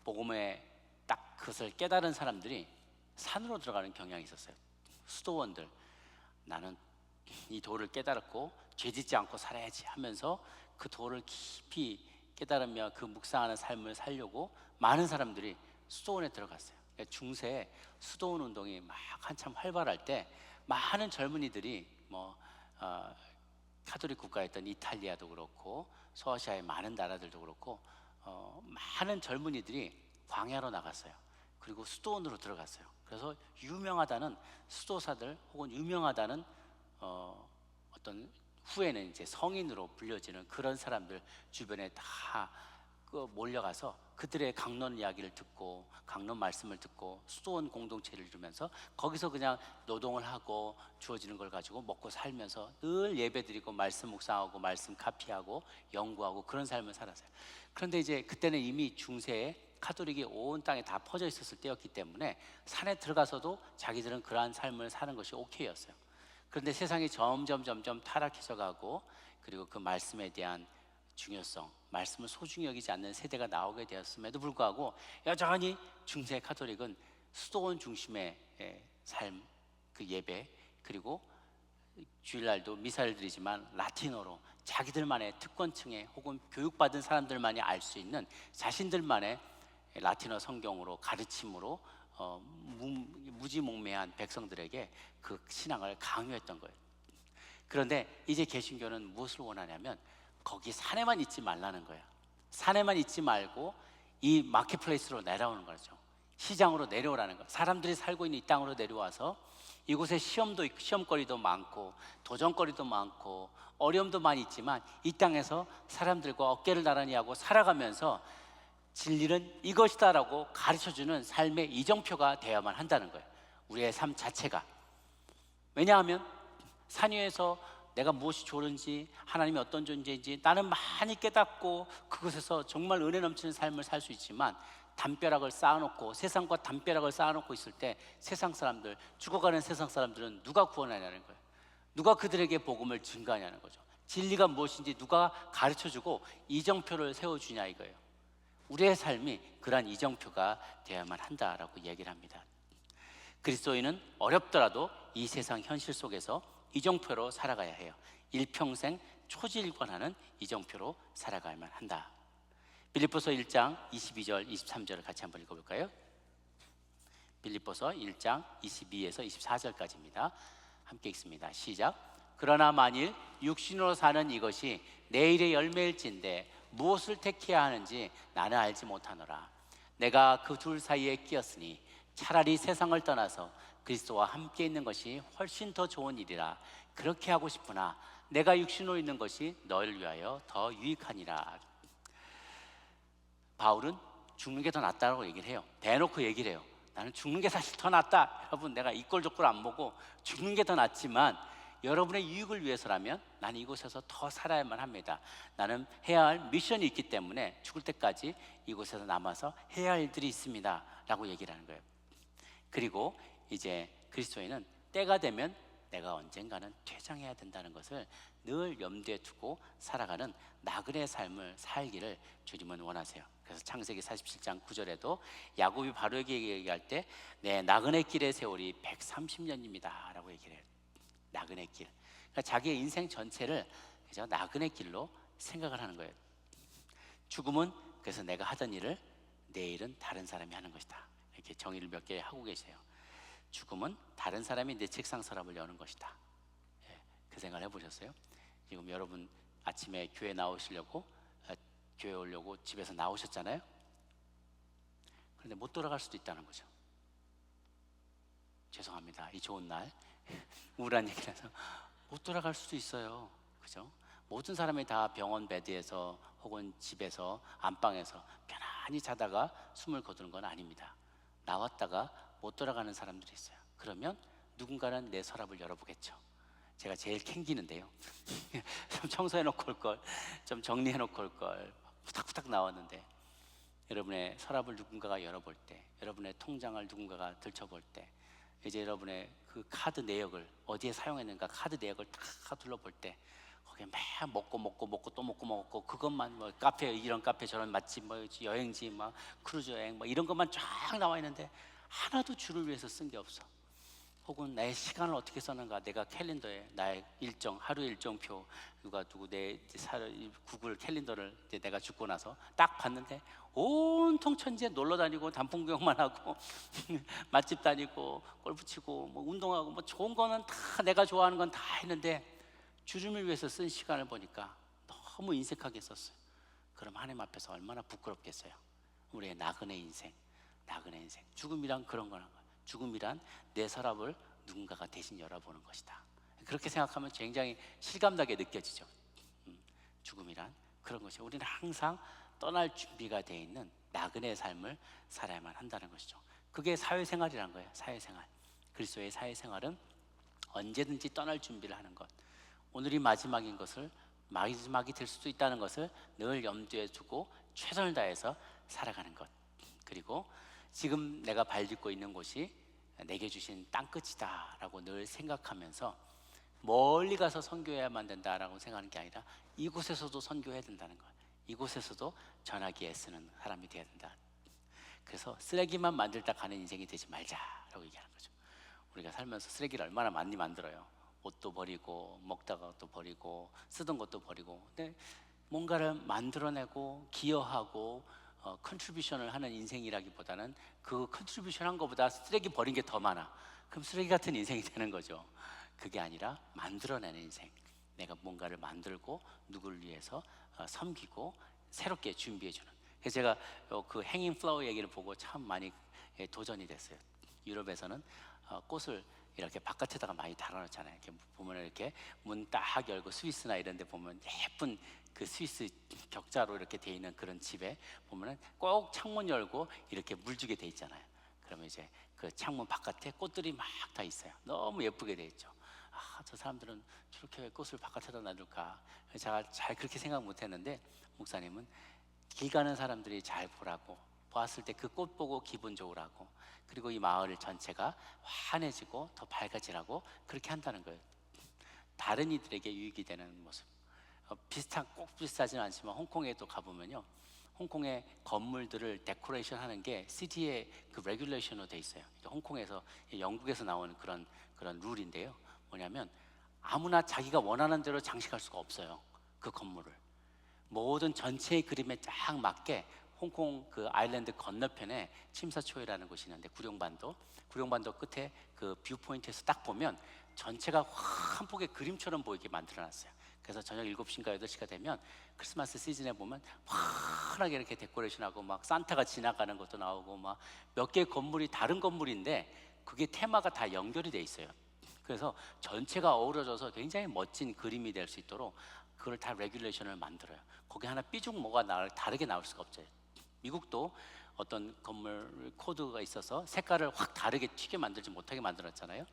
복음의 딱 그것을 깨달은 사람들이 산으로 들어가는 경향이 있었어요. 수도원들, 나는 이 도를 깨달았고 죄짓지 않고 살아야지 하면서 그 도를 깊이 깨달으며 그 묵상하는 삶을 살려고 많은 사람들이 수도원에 들어갔어요. 중세에 수도원 운동이 막 한참 활발할 때 많은 젊은이들이 카톨릭 국가였던 이탈리아도 그렇고 소아시아의 많은 나라들도 그렇고 많은 젊은이들이 광야로 나갔어요. 그리고 수도원으로 들어갔어요. 그래서 유명하다는 수도사들 혹은 유명하다는 어떤 후에는 이제 성인으로 불려지는 그런 사람들 주변에 다 몰려가서 그들의 강론 이야기를 듣고 강론 말씀을 듣고 수도원 공동체를 이루면서 거기서 그냥 노동을 하고 주어지는 걸 가지고 먹고 살면서 늘 예배드리고 말씀 묵상하고 말씀 카피하고 연구하고 그런 삶을 살았어요. 그런데 이제 그때는 이미 중세에 카톨릭이 온 땅에 다 퍼져 있었을 때였기 때문에 산에 들어가서도 자기들은 그러한 삶을 사는 것이 오케이였어요. 그런데 세상이 점점 타락해져 가고, 그리고 그 말씀에 대한 중요성, 말씀을 소중히 여기지 않는 세대가 나오게 되었음에도 불구하고 여전히 중세 카톨릭은 수도원 중심의 삶, 그 예배, 그리고 주일날도 미사를 드리지만 라틴어로 자기들만의 특권층에 혹은 교육받은 사람들만이 알 수 있는 자신들만의 라틴어 성경으로 가르침으로 무지몽매한 백성들에게 그 신앙을 강요했던 거예요. 그런데 이제 개신교는 무엇을 원하냐면 거기 산에만 있지 말라는 거예요. 산에만 있지 말고 이 마켓플레이스로 내려오는 거죠. 시장으로 내려오라는 거예요. 사람들이 살고 있는 이 땅으로 내려와서 이곳에 시험도 있고 시험거리도 많고 도전거리도 많고 어려움도 많이 있지만 이 땅에서 사람들과 어깨를 나란히 하고 살아가면서 진리는 이것이다라고 가르쳐주는 삶의 이정표가 되어야만 한다는 거예요. 우리의 삶 자체가. 왜냐하면 산 위에서 내가 무엇이 좋은지, 하나님이 어떤 존재인지 나는 많이 깨닫고 그곳에서 정말 은혜 넘치는 삶을 살 수 있지만, 담벼락을 쌓아놓고 세상과 담벼락을 쌓아놓고 있을 때 세상 사람들, 죽어가는 세상 사람들은 누가 구원하냐는 거예요. 누가 그들에게 복음을 증거하냐는 거죠. 진리가 무엇인지 누가 가르쳐주고 이정표를 세워주냐 이거예요. 우리의 삶이 그러한 이정표가 되어야만 한다라고 얘기를 합니다. 그리스도인은 어렵더라도 이 세상 현실 속에서 이정표로 살아가야 해요. 일평생 초지일관하는 이정표로 살아가야만 한다. 빌립보서 1장 22절 23절을 같이 한번 읽어볼까요? 빌립보서 1장 22에서 24절까지입니다. 함께 읽습니다. 시작. 그러나 만일 육신으로 사는 이것이 내일의 열매일진데 무엇을 택해야 하는지 나는 알지 못하노라. 내가 그 둘 사이에 끼었으니 차라리 세상을 떠나서 그리스도와 함께 있는 것이 훨씬 더 좋은 일이라. 그렇게 하고 싶으나 내가 육신으로 있는 것이 너를 위하여 더 유익하니라. 바울은 죽는 게 더 낫다고 얘기를 해요. 대놓고 얘기를 해요. 나는 죽는 게 사실 더 낫다. 여러분, 내가 이꼴저꼴 안 보고 죽는 게 더 낫지만 여러분의 유익을 위해서라면 나는 이곳에서 더 살아야만 합니다. 나는 해야 할 미션이 있기 때문에 죽을 때까지 이곳에서 남아서 해야 할 일들이 있습니다 라고 얘기를 하는 거예요. 그리고 이제 그리스도인은 때가 되면 내가 언젠가는 퇴장해야 된다는 것을 늘 염두에 두고 살아가는 나그네 삶을 살기를 주님은 원하세요. 그래서 창세기 47장 9절에도 야곱이 바로에게 얘기할 때 내 나그네 길의 세월이 130년입니다 라고 얘기를 해요. 나그네 길. 그러니까 자기의 인생 전체를 그저 나그네 길로 생각을 하는 거예요. 죽음은 그래서 내가 하던 일을 내일은 다른 사람이 하는 것이다. 이렇게 정의를 몇 개 하고 계세요. 죽음은 다른 사람이 내 책상 서랍을 여는 것이다. 예, 그 생각을 해보셨어요? 지금 여러분 아침에 교회 나오시려고 교회 오려고 집에서 나오셨잖아요. 그런데 못 돌아갈 수도 있다는 거죠. 죄송합니다. 이 좋은 날 우울한 얘기라서 못 돌아갈 수도 있어요. 그죠? 모든 사람이 다 병원 베드에서 혹은 집에서 안방에서 편안히 자다가 숨을 거두는 건 아닙니다. 나왔다가 못 돌아가는 사람들이 있어요. 그러면 누군가는 내 서랍을 열어보겠죠. 제가 제일 캥기는데요. 좀 청소해놓고 올 걸, 좀 정리해놓고 올 걸, 후딱후딱 나왔는데 여러분의 서랍을 누군가가 열어볼 때, 여러분의 통장을 누군가가 들춰볼 때, 이제 여러분의 그 카드 내역을 어디에 사용했는가 카드 내역을 다 둘러볼 때 거기에 매일 먹고 또 먹고 그것만 뭐 카페 이런 카페 저런 맛집 뭐 여행지 막 크루즈 여행 뭐 이런 것만 쫙 나와 있는데 하나도 주를 위해서 쓴 게 없어. 혹은 나의 시간을 어떻게 썼는가, 내가 캘린더에 나의 일정, 하루 일정표 누구 내 구글 캘린더를 이제 내가 죽고 나서 딱 봤는데 온통 천지에 놀러 다니고 단풍 구경만 하고 맛집 다니고 골프 치고 뭐 운동하고 뭐 좋은 거는 다 내가 좋아하는 건 다 했는데 주님을 위해서 쓴 시간을 보니까 너무 인색하게 썼어요. 그럼 하나님 앞에서 얼마나 부끄럽겠어요. 우리의 나그네 인생. 죽음이란 그런 거란 거예요. 죽음이란 내 서랍을 누군가가 대신 열어보는 것이다. 그렇게 생각하면 굉장히 실감나게 느껴지죠. 죽음이란 그런 것이죠. 우리는 항상 떠날 준비가 되어 있는 나그네 삶을 살아야만 한다는 것이죠. 그게 사회생활이란 거예요. 사회생활. 그리스도의 사회생활은 언제든지 떠날 준비를 하는 것. 오늘이 마지막인 것을, 마지막이 될 수도 있다는 것을 늘 염두에 두고 최선을 다해서 살아가는 것. 그리고 지금 내가 발 딛고 있는 곳이 내게 주신 땅끝이다 라고 늘 생각하면서 멀리 가서 선교해야만 된다라고 생각하는 게 아니라 이곳에서도 선교해야 된다는 거예요. 이곳에서도 전하기에 쓰는 사람이 되어야 된다. 그래서 쓰레기만 만들다 가는 인생이 되지 말자라고 얘기하는 거죠. 우리가 살면서 쓰레기를 얼마나 많이 만들어요. 옷도 버리고 먹다가 또 버리고 쓰던 것도 버리고. 근데 뭔가를 만들어내고 기여하고 컨트리뷰션을 하는 인생이라기보다는 그 컨트리뷰션 한 것보다 쓰레기 버린 게 더 많아. 그럼 쓰레기 같은 인생이 되는 거죠. 그게 아니라 만들어내는 인생. 내가 뭔가를 만들고 누구를 위해서 섬기고 새롭게 준비해주는. 그래서 제가 그 행잉 플라워 얘기를 보고 참 많이 도전이 됐어요. 유럽에서는 꽃을 이렇게 바깥에다가 많이 달아놓잖아요. 이렇게 보면 이렇게 문 딱 열고 스위스나 이런 데 보면 예쁜 그 스위스 격자로 이렇게 돼 있는 그런 집에 보면은 꼭 창문 열고 이렇게 물 주게 돼 있잖아요. 그러면 이제 그 창문 바깥에 꽃들이 막 다 있어요. 너무 예쁘게 돼 있죠. 아, 저 사람들은 저렇게 왜 꽃을 바깥에다 놔둘까? 제가 잘 그렇게 생각 못 했는데 목사님은 길 가는 사람들이 잘 보라고, 보았을 때 그 꽃 보고 기분 좋으라고, 그리고 이 마을 전체가 환해지고 더 밝아지라고 그렇게 한다는 거예요. 다른 이들에게 유익이 되는 모습. 꼭 비슷하지는 않지만 홍콩에도 가보면요, 홍콩의 건물들을 데코레이션 하는 게 시티의 그 레귤레이션으로 돼 있어요. 홍콩에서, 영국에서 나오는 그런 룰인데요. 뭐냐면 아무나 자기가 원하는 대로 장식할 수가 없어요. 그 건물을 모든 전체의 그림에 쫙 맞게 홍콩 그 아일랜드 건너편에 침사초이라는 곳이 있는데 구룡반도 끝에 그 뷰 포인트에서 딱 보면 전체가 확 한 폭의 그림처럼 보이게 만들어놨어요. 그래서 저녁 7시인가 8시가 되면 크리스마스 시즌에 보면 환하게 이렇게 데코레이션하고 막 산타가 지나가는 것도 나오고 막 몇 개의 건물이 다른 건물인데 그게 테마가 다 연결이 돼 있어요. 그래서 전체가 어우러져서 굉장히 멋진 그림이 될 수 있도록 그걸 다 레귤레이션을 만들어요. 거기 하나 삐죽 뭐가 다르게 나올 수가 없어요. 미국도 어떤 건물 코드가 있어서 색깔을 확 다르게 튀게 만들지 못하게 만들었잖아요.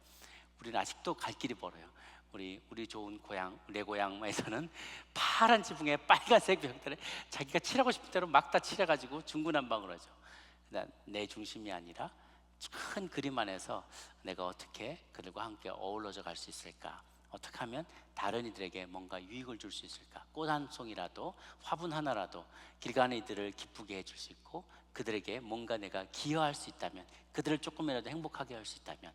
우리는 아직도 갈 길이 멀어요. 우리 좋은 고향, 내 고향에서는 파란 지붕에 빨간색 벽돌에 자기가 칠하고 싶은 대로 막 다 칠해가지고 중구난방으로 하죠. 그러니까 내 중심이 아니라 큰 그림 안에서 내가 어떻게 그들과 함께 어우러져 갈 수 있을까? 어떻게 하면 다른 이들에게 뭔가 유익을 줄 수 있을까? 꽃 한 송이라도, 화분 하나라도 길 가는 이들을 기쁘게 해줄 수 있고 그들에게 뭔가 내가 기여할 수 있다면, 그들을 조금이라도 행복하게 할 수 있다면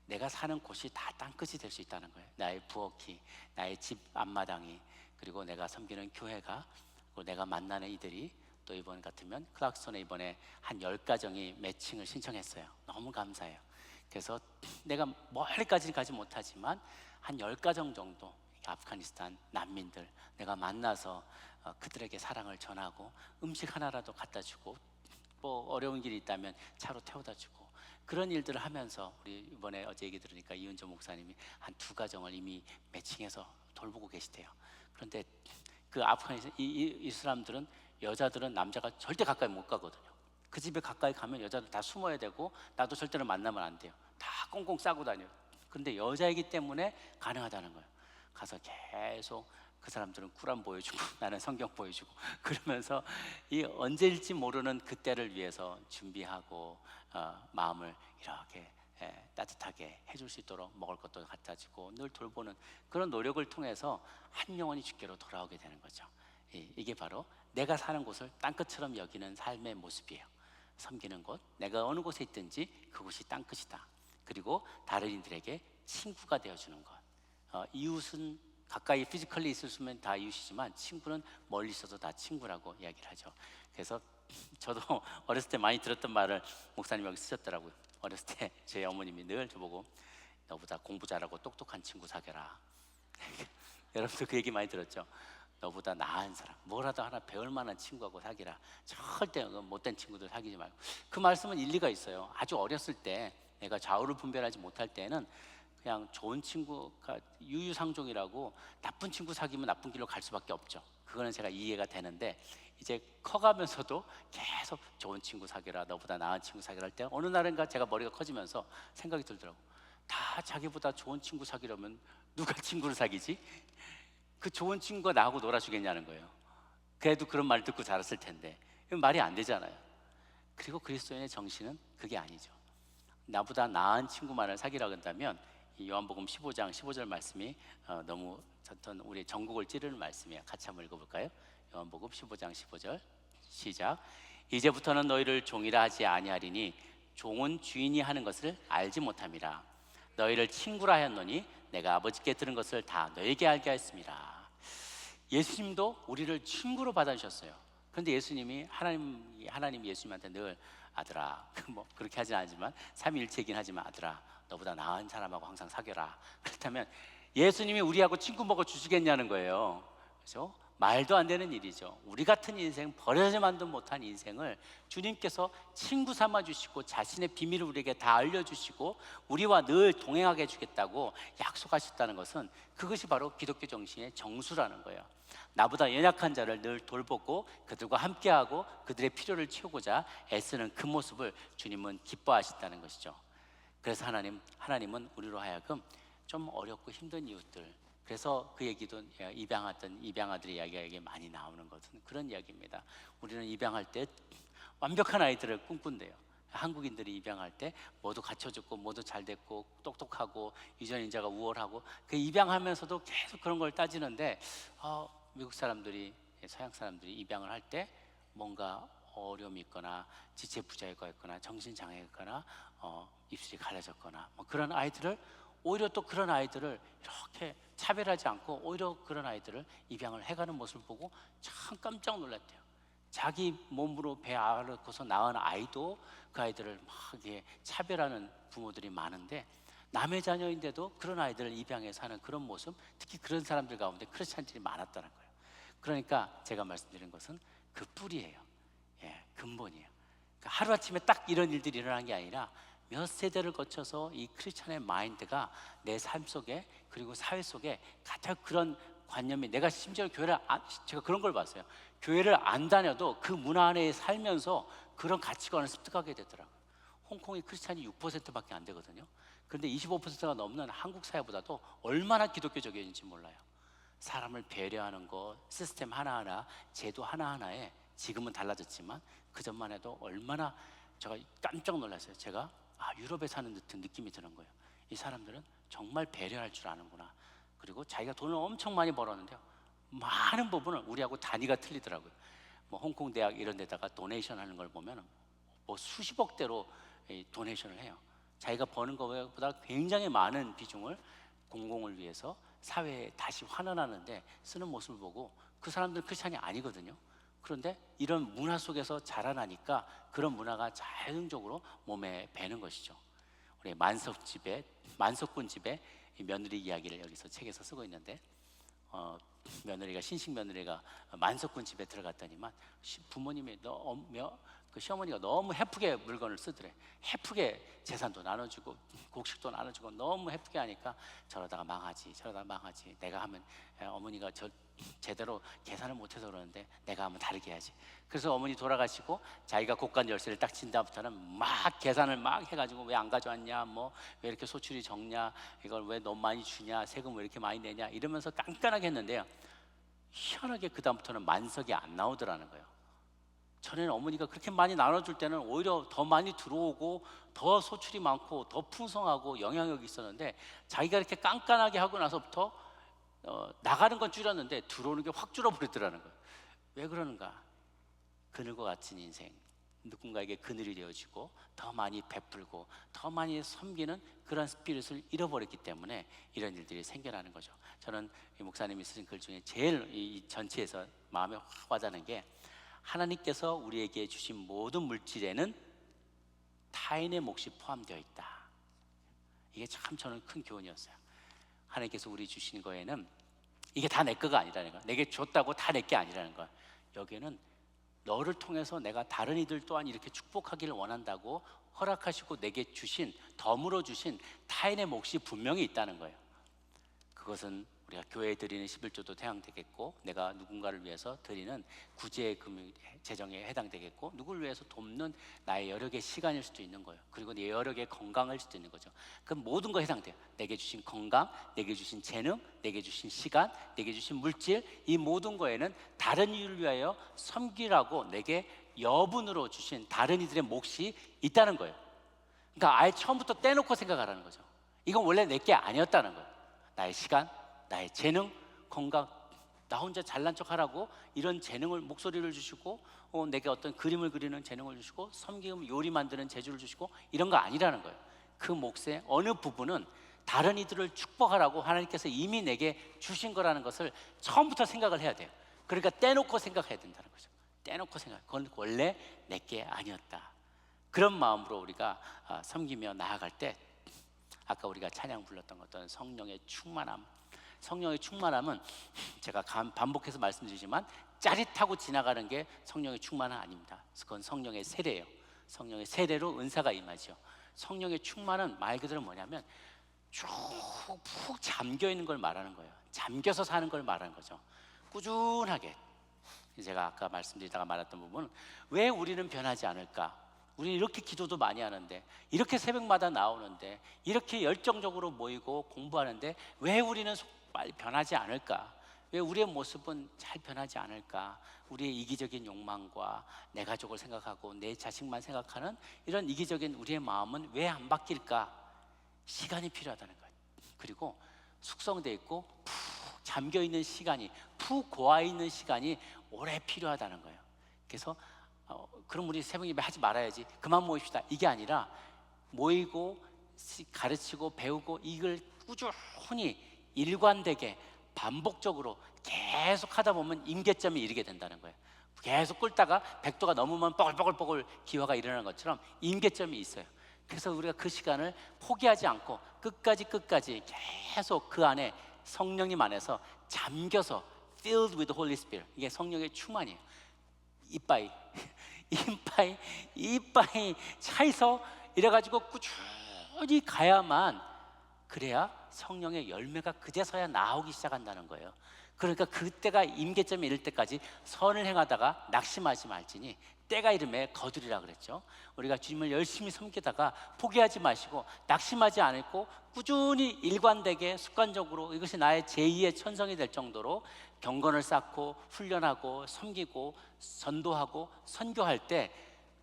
내가 사는 곳이 다 땅끝이 될 수 있다는 거예요. 나의 부엌이, 나의 집 앞마당이, 그리고 내가 섬기는 교회가, 그리고 내가 만나는 이들이, 또 이번 같으면 클락손에 이번에 한 10가정이 매칭을 신청했어요. 너무 감사해요. 그래서 내가 멀리까지는 가지 못하지만 한 10가정 정도 아프가니스탄 난민들 내가 만나서 그들에게 사랑을 전하고 음식 하나라도 갖다 주고 뭐 어려운 길이 있다면 차로 태워다 주고 그런 일들을 하면서, 우리 이번에 어제 얘기 들으니까 이은조 목사님이 한 2가정을 이미 매칭해서 돌보고 계시대요. 그런데 그 아프가니스탄 이 사람들은, 여자들은 남자가 절대 가까이 못 가거든요. 그 집에 가까이 가면 여자들 다 숨어야 되고 나도 절대로 만나면 안 돼요. 다 꽁꽁 싸고 다녀요. 근데 여자이기 때문에 가능하다는 거예요. 가서 계속 그 사람들은 꾸란 보여주고 나는 성경 보여주고 그러면서 이 언제일지 모르는 그때를 위해서 준비하고 마음을 이렇게 따뜻하게 해줄 수 있도록 먹을 것도 갖다 주고 늘 돌보는 그런 노력을 통해서 한 영혼이 주께로 돌아오게 되는 거죠. 이게 바로 내가 사는 곳을 땅끝처럼 여기는 삶의 모습이에요. 섬기는 곳, 내가 어느 곳에 있든지 그곳이 땅끝이다. 그리고 다른 이들에게 친구가 되어주는 것. 이웃은 가까이 피지컬리 있을 수면 다 이웃이지만 친구는 멀리 있어도 다 친구라고 이야기를 하죠. 그래서 저도 어렸을 때 많이 들었던 말을 목사님이 여기 쓰셨더라고요. 어렸을 때 제 어머님이 늘 저보고 너보다 공부 잘하고 똑똑한 친구 사귀라. 여러분도 그 얘기 많이 들었죠? 너보다 나은 사람, 뭐라도 하나 배울 만한 친구하고 사귀라. 절대 못된 친구들 사귀지 말고. 그 말씀은 일리가 있어요. 아주 어렸을 때 내가 좌우를 분별하지 못할 때는 그냥 좋은 친구가 유유상종이라고, 나쁜 친구 사귀면 나쁜 길로 갈 수밖에 없죠. 그거는 제가 이해가 되는데, 이제 커가면서도 계속 좋은 친구 사귀라, 너보다 나은 친구 사귀라 할 때 어느 날인가 제가 머리가 커지면서 생각이 들더라고. 다 자기보다 좋은 친구 사귀려면 누가 친구를 사귀지? 그 좋은 친구가 나하고 놀아주겠냐는 거예요. 그래도 그런 말 듣고 자랐을 텐데 이건 말이 안 되잖아요. 그리고 그리스도인의 정신은 그게 아니죠. 나보다 나은 친구만을 사귀라고 한다면 이 요한복음 15장 15절 말씀이 너무 어떤 우리 전국을 찌르는 말씀이에요. 같이 한번 읽어볼까요? 요한복음 15장 15절 시작. 이제부터는 너희를 종이라 하지 아니하리니 종은 주인이 하는 것을 알지 못함이라. 너희를 친구라 하였노니 내가 아버지께 들은 것을 다 너희에게 알게 하였습니다. 예수님도 우리를 친구로 받아주셨어요. 그런데 예수님이 하나님 예수님한테 늘 아들아, 뭐 그렇게 하진 않지만 삼위일체이긴 하지만 아들아, 너보다 나은 사람하고 항상 사귀라. 그렇다면 예수님이 우리하고 친구 먹어 주시겠냐는 거예요. 그렇죠? 말도 안 되는 일이죠. 우리 같은 인생, 버려지만도 못한 인생을 주님께서 친구 삼아 주시고 자신의 비밀을 우리에게 다 알려주시고 우리와 늘 동행하게 해주겠다고 약속하셨다는 것은, 그것이 바로 기독교 정신의 정수라는 거예요. 나보다 연약한 자를 늘 돌보고 그들과 함께하고 그들의 필요를 채우고자 애쓰는 그 모습을 주님은 기뻐하신다는 것이죠. 그래서 하나님은 우리로 하여금 좀 어렵고 힘든 이웃들, 그래서 그 얘기도 입양하던 입양아들의 이야기가 많이 나오는 것은 그런 이야기입니다. 우리는 입양할 때 완벽한 아이들을 꿈꾼대요. 한국인들이 입양할 때 모두 갖춰졌고 모두 잘 됐고 똑똑하고 유전인자가 우월하고, 그 입양하면서도 계속 그런 걸 따지는데 미국 사람들이, 서양 사람들이 입양을 할 때 뭔가 어려움이 있거나 지체부자가 있거나 정신장애가 있거나 입술이 갈라졌거나 뭐 그런 아이들을, 오히려 또 그런 아이들을 이렇게 차별하지 않고 오히려 그런 아이들을 입양을 해가는 모습을 보고 참 깜짝 놀랐대요. 자기 몸으로 배 앓고서 낳은 아이도 그 아이들을 막 차별하는 부모들이 많은데, 남의 자녀인데도 그런 아이들을 입양해서 하는 그런 모습, 특히 그런 사람들 가운데 크리스찬들이 많았다는 거예요. 그러니까 제가 말씀드린 것은 그 뿌리예요. 근본이에요. 그러니까 하루아침에 딱 이런 일들이 일어난 게 아니라 몇 세대를 거쳐서 이 크리스찬의 마인드가 내 삶 속에, 그리고 사회 속에 가장 그런 관념이, 내가 심지어 제가 그런 걸 봤어요. 교회를 안 다녀도 그 문화 안에 살면서 그런 가치관을 습득하게 되더라고요. 홍콩의 크리스찬이 6%밖에 안 되거든요. 그런데 25%가 넘는 한국 사회보다도 얼마나 기독교적인지 몰라요. 사람을 배려하는 것, 시스템 하나하나, 제도 하나하나에 지금은 달라졌지만 그 전만 해도 얼마나, 제가 깜짝 놀랐어요. 제가 유럽에 사는 듯한 느낌이 드는 거예요. 이 사람들은 정말 배려할 줄 아는구나. 그리고 자기가 돈을 엄청 많이 벌었는데요, 많은 부분은 우리하고 단위가 틀리더라고요. 뭐 홍콩 대학 이런 데다가 도네이션 하는 걸 보면 뭐 수십억대로 도네이션을 해요. 자기가 버는 것보다 굉장히 많은 비중을 공공을 위해서, 사회에 다시 환원하는데 쓰는 모습을 보고, 그 사람들은 크리스찬이 아니거든요. 그런데 이런 문화 속에서 자라나니까 그런 문화가 자연적으로 몸에 배는 것이죠. 우리 만석군 집에 며느리 이야기를 여기서 책에서 쓰고 있는데, 며느리가, 신식 며느리가 만석군 집에 들어갔더니만 부모님이 그 시어머니가 너무 해프게 물건을 쓰더래. 해프게 재산도 나눠주고 곡식도 나눠주고 너무 해프게 하니까 저러다가 망하지, 내가 하면 어머니가 제대로 계산을 못해서 그러는데 내가 하면 다르게 해야지. 그래서 어머니 돌아가시고 자기가 곡간 열쇠를 딱 진 다음부터는 막 계산을 막 해가지고, 왜 안 가져왔냐, 뭐 왜 이렇게 소출이 적냐, 이걸 왜 너무 많이 주냐, 세금 왜 이렇게 많이 내냐, 이러면서 깐깐하게 했는데요, 희한하게 그 다음부터는 만석이 안 나오더라는 거예요. 전에는 어머니가 그렇게 많이 나눠줄 때는 오히려 더 많이 들어오고 더 소출이 많고 더 풍성하고 영향력이 있었는데, 자기가 이렇게 깐깐하게 하고 나서부터 나가는 건 줄였는데 들어오는 게 확 줄어버리더라는 거예요. 왜 그러는가? 그늘과 같은 인생, 누군가에게 그늘이 되어지고 더 많이 베풀고 더 많이 섬기는 그런 스피릿을 잃어버렸기 때문에 이런 일들이 생겨나는 거죠. 저는 이 목사님이 쓰신 글 중에 제일 이 전체에서 마음에 확 와닿는 게, 하나님께서 우리에게 주신 모든 물질에는 타인의 몫이 포함되어 있다. 이게 참 저는 큰 교훈이었어요. 하나님께서 우리 주신 거에는 이게 다 내 거가 아니라는 거야. 내게 줬다고 다 내 게 아니라는 거야. 여기에는 너를 통해서 내가 다른 이들 또한 이렇게 축복하기를 원한다고 허락하시고 내게 주신, 덤으로 주신 타인의 몫이 분명히 있다는 거예요. 그것은 우리가 교회에 드리는 11조도 해당되겠고, 내가 누군가를 위해서 드리는 구제 금융 재정에 해당되겠고, 누구를 위해서 돕는 나의 여러 개의 시간일 수도 있는 거예요. 그리고 내 여러 개의 건강일 수도 있는 거죠. 그 모든 거 해당돼요. 내게 주신 건강, 내게 주신 재능, 내게 주신 시간, 내게 주신 물질, 이 모든 거에는 다른 이를 위하여 섬기라고 내게 여분으로 주신 다른 이들의 몫이 있다는 거예요. 그러니까 아예 처음부터 떼놓고 생각하라는 거죠. 이건 원래 내 게 아니었다는 거예요. 나의 시간, 나의 재능, 건강, 나 혼자 잘난 척하라고 이런 재능을, 목소리를 주시고, 내게 어떤 그림을 그리는 재능을 주시고, 섬기면 요리 만드는 재주를 주시고, 이런 거 아니라는 거예요. 그 몫의 어느 부분은 다른 이들을 축복하라고 하나님께서 이미 내게 주신 거라는 것을 처음부터 생각을 해야 돼요. 그러니까 떼놓고 생각해야 된다는 거죠. 떼놓고 생각, 그건 원래 내 게 아니었다. 그런 마음으로 우리가 섬기며 나아갈 때, 아까 우리가 찬양 불렀던 어떤 성령의 충만함, 성령의 충만함은 제가 반복해서 말씀드리지만 짜릿하고 지나가는 게 성령의 충만함 아닙니다. 그건 성령의 세례예요. 성령의 세례로 은사가 임하죠. 성령의 충만은 말 그대로 뭐냐면 푹 잠겨 있는 걸 말하는 거예요. 잠겨서 사는 걸 말하는 거죠. 꾸준하게. 제가 아까 말씀드리다가 말했던 부분은, 왜 우리는 변하지 않을까? 우리는 이렇게 기도도 많이 하는데, 이렇게 새벽마다 나오는데, 이렇게 열정적으로 모이고 공부하는데 왜 우리는 빨리 변하지 않을까? 왜 우리의 모습은 잘 변하지 않을까? 우리의 이기적인 욕망과 내 가족을 생각하고 내 자식만 생각하는 이런 이기적인 우리의 마음은 왜 안 바뀔까? 시간이 필요하다는 거예요. 그리고 숙성되어 있고 푹 잠겨있는 시간이, 푹 고아있는 시간이 오래 필요하다는 거예요. 그래서 그럼 우리 새벽 예배 하지 말아야지, 그만 모입시다, 이게 아니라 모이고 가르치고 배우고 이걸 꾸준히 일관되게 반복적으로 계속 하다 보면 임계점에 이르게 된다는 거예요. 계속 끓다가 100도가 넘으면 뽀글뽀글뽀글 기화가 일어나는 것처럼 임계점이 있어요. 그래서 우리가 그 시간을 포기하지 않고 끝까지 계속 그 안에 성령님 안에서 잠겨서 filled with the Holy Spirit, 이게 성령의 충만이에요. 이빠이 차에서 이래가지고 꾸준히 가야만, 그래야 성령의 열매가 그제서야 나오기 시작한다는 거예요. 그러니까 그때가 임계점에 이를 때까지 선을 행하다가 낙심하지 말지니 때가 이름에 거두리라 그랬죠. 우리가 주님을 열심히 섬기다가 포기하지 마시고 낙심하지 않고 꾸준히 일관되게 습관적으로 이것이 나의 제2의 천성이 될 정도로 경건을 쌓고 훈련하고 섬기고 전도하고 선교할 때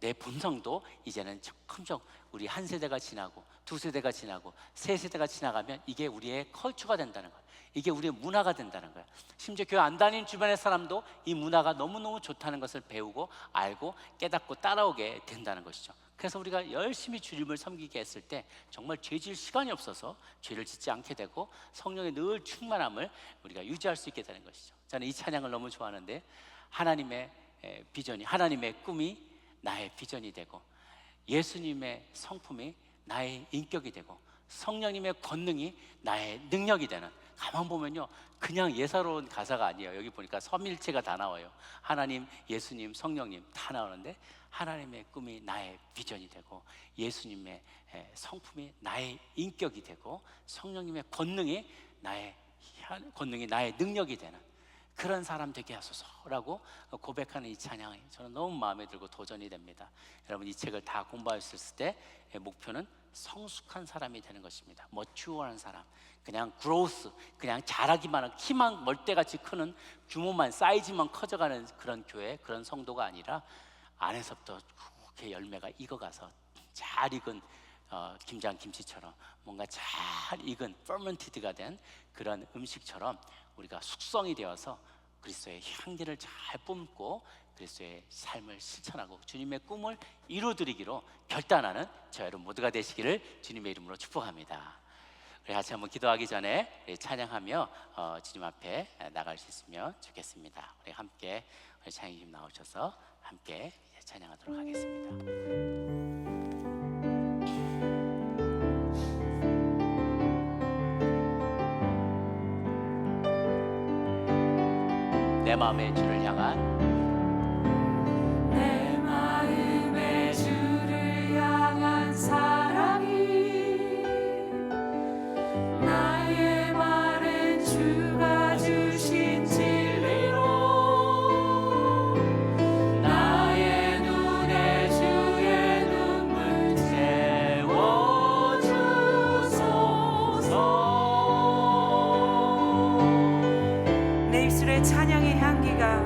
내 본성도 이제는 점점 우리 한 세대가 지나고 두 세대가 지나고 세 세대가 지나가면 이게 우리의 컬처가 된다는 거예요. 이게 우리의 문화가 된다는 거예요. 심지어 교회 안 다니는 주변의 사람도 이 문화가 너무너무 좋다는 것을 배우고 알고 깨닫고 따라오게 된다는 것이죠. 그래서 우리가 열심히 주님을 섬기게 했을 때 정말 죄 지을 시간이 없어서 죄를 짓지 않게 되고 성령의 늘 충만함을 우리가 유지할 수 있게 되는 것이죠. 저는 이 찬양을 너무 좋아하는데, 하나님의 비전이, 하나님의 꿈이 나의 비전이 되고, 예수님의 성품이 나의 인격이 되고, 성령님의 권능이 나의 능력이 되는, 가만 보면요 그냥 예사로운 가사가 아니에요. 여기 보니까 삼일체가 다 나와요. 하나님, 예수님, 성령님 다 나오는데, 하나님의 꿈이 나의 비전이 되고, 예수님의 성품이 나의 인격이 되고, 성령님의 권능이 나의 능력이 되는 그런 사람 되게 하소서라고 고백하는 이 찬양이 저는 너무 마음에 들고 도전이 됩니다. 여러분, 이 책을 다 공부하셨을 때 목표는 성숙한 사람이 되는 것입니다. 머추어한 사람, 그냥 growth, 그냥 자라기만 하고 키만 멀대같이 크는, 규모만, 사이즈만 커져가는 그런 교회, 그런 성도가 아니라 안에서부터 그렇게 열매가 익어가서 잘 익은 김장 김치처럼 뭔가 잘 익은 fermented가 된 그런 음식처럼 우리가 숙성이 되어서 그리스도의 향기를 잘 뿜고 그리스도의 삶을 실천하고 주님의 꿈을 이루어드리기로 결단하는 저 여러분 모두가 되시기를 주님의 이름으로 축복합니다. 우리 같이 한번 기도하기 전에 찬양하며 주님 앞에 나갈 수 있으면 좋겠습니다. 우리 함께 우리 찬양님 나오셔서 함께 찬양하도록 하겠습니다. 내 마음의 주를 향한, 내 마음의 주를 향한 사랑이, 나의 말은 주가 주신 진리로, 나의 눈에 주의 눈물 채워주소서. 내 입술에 찬양의 향기가,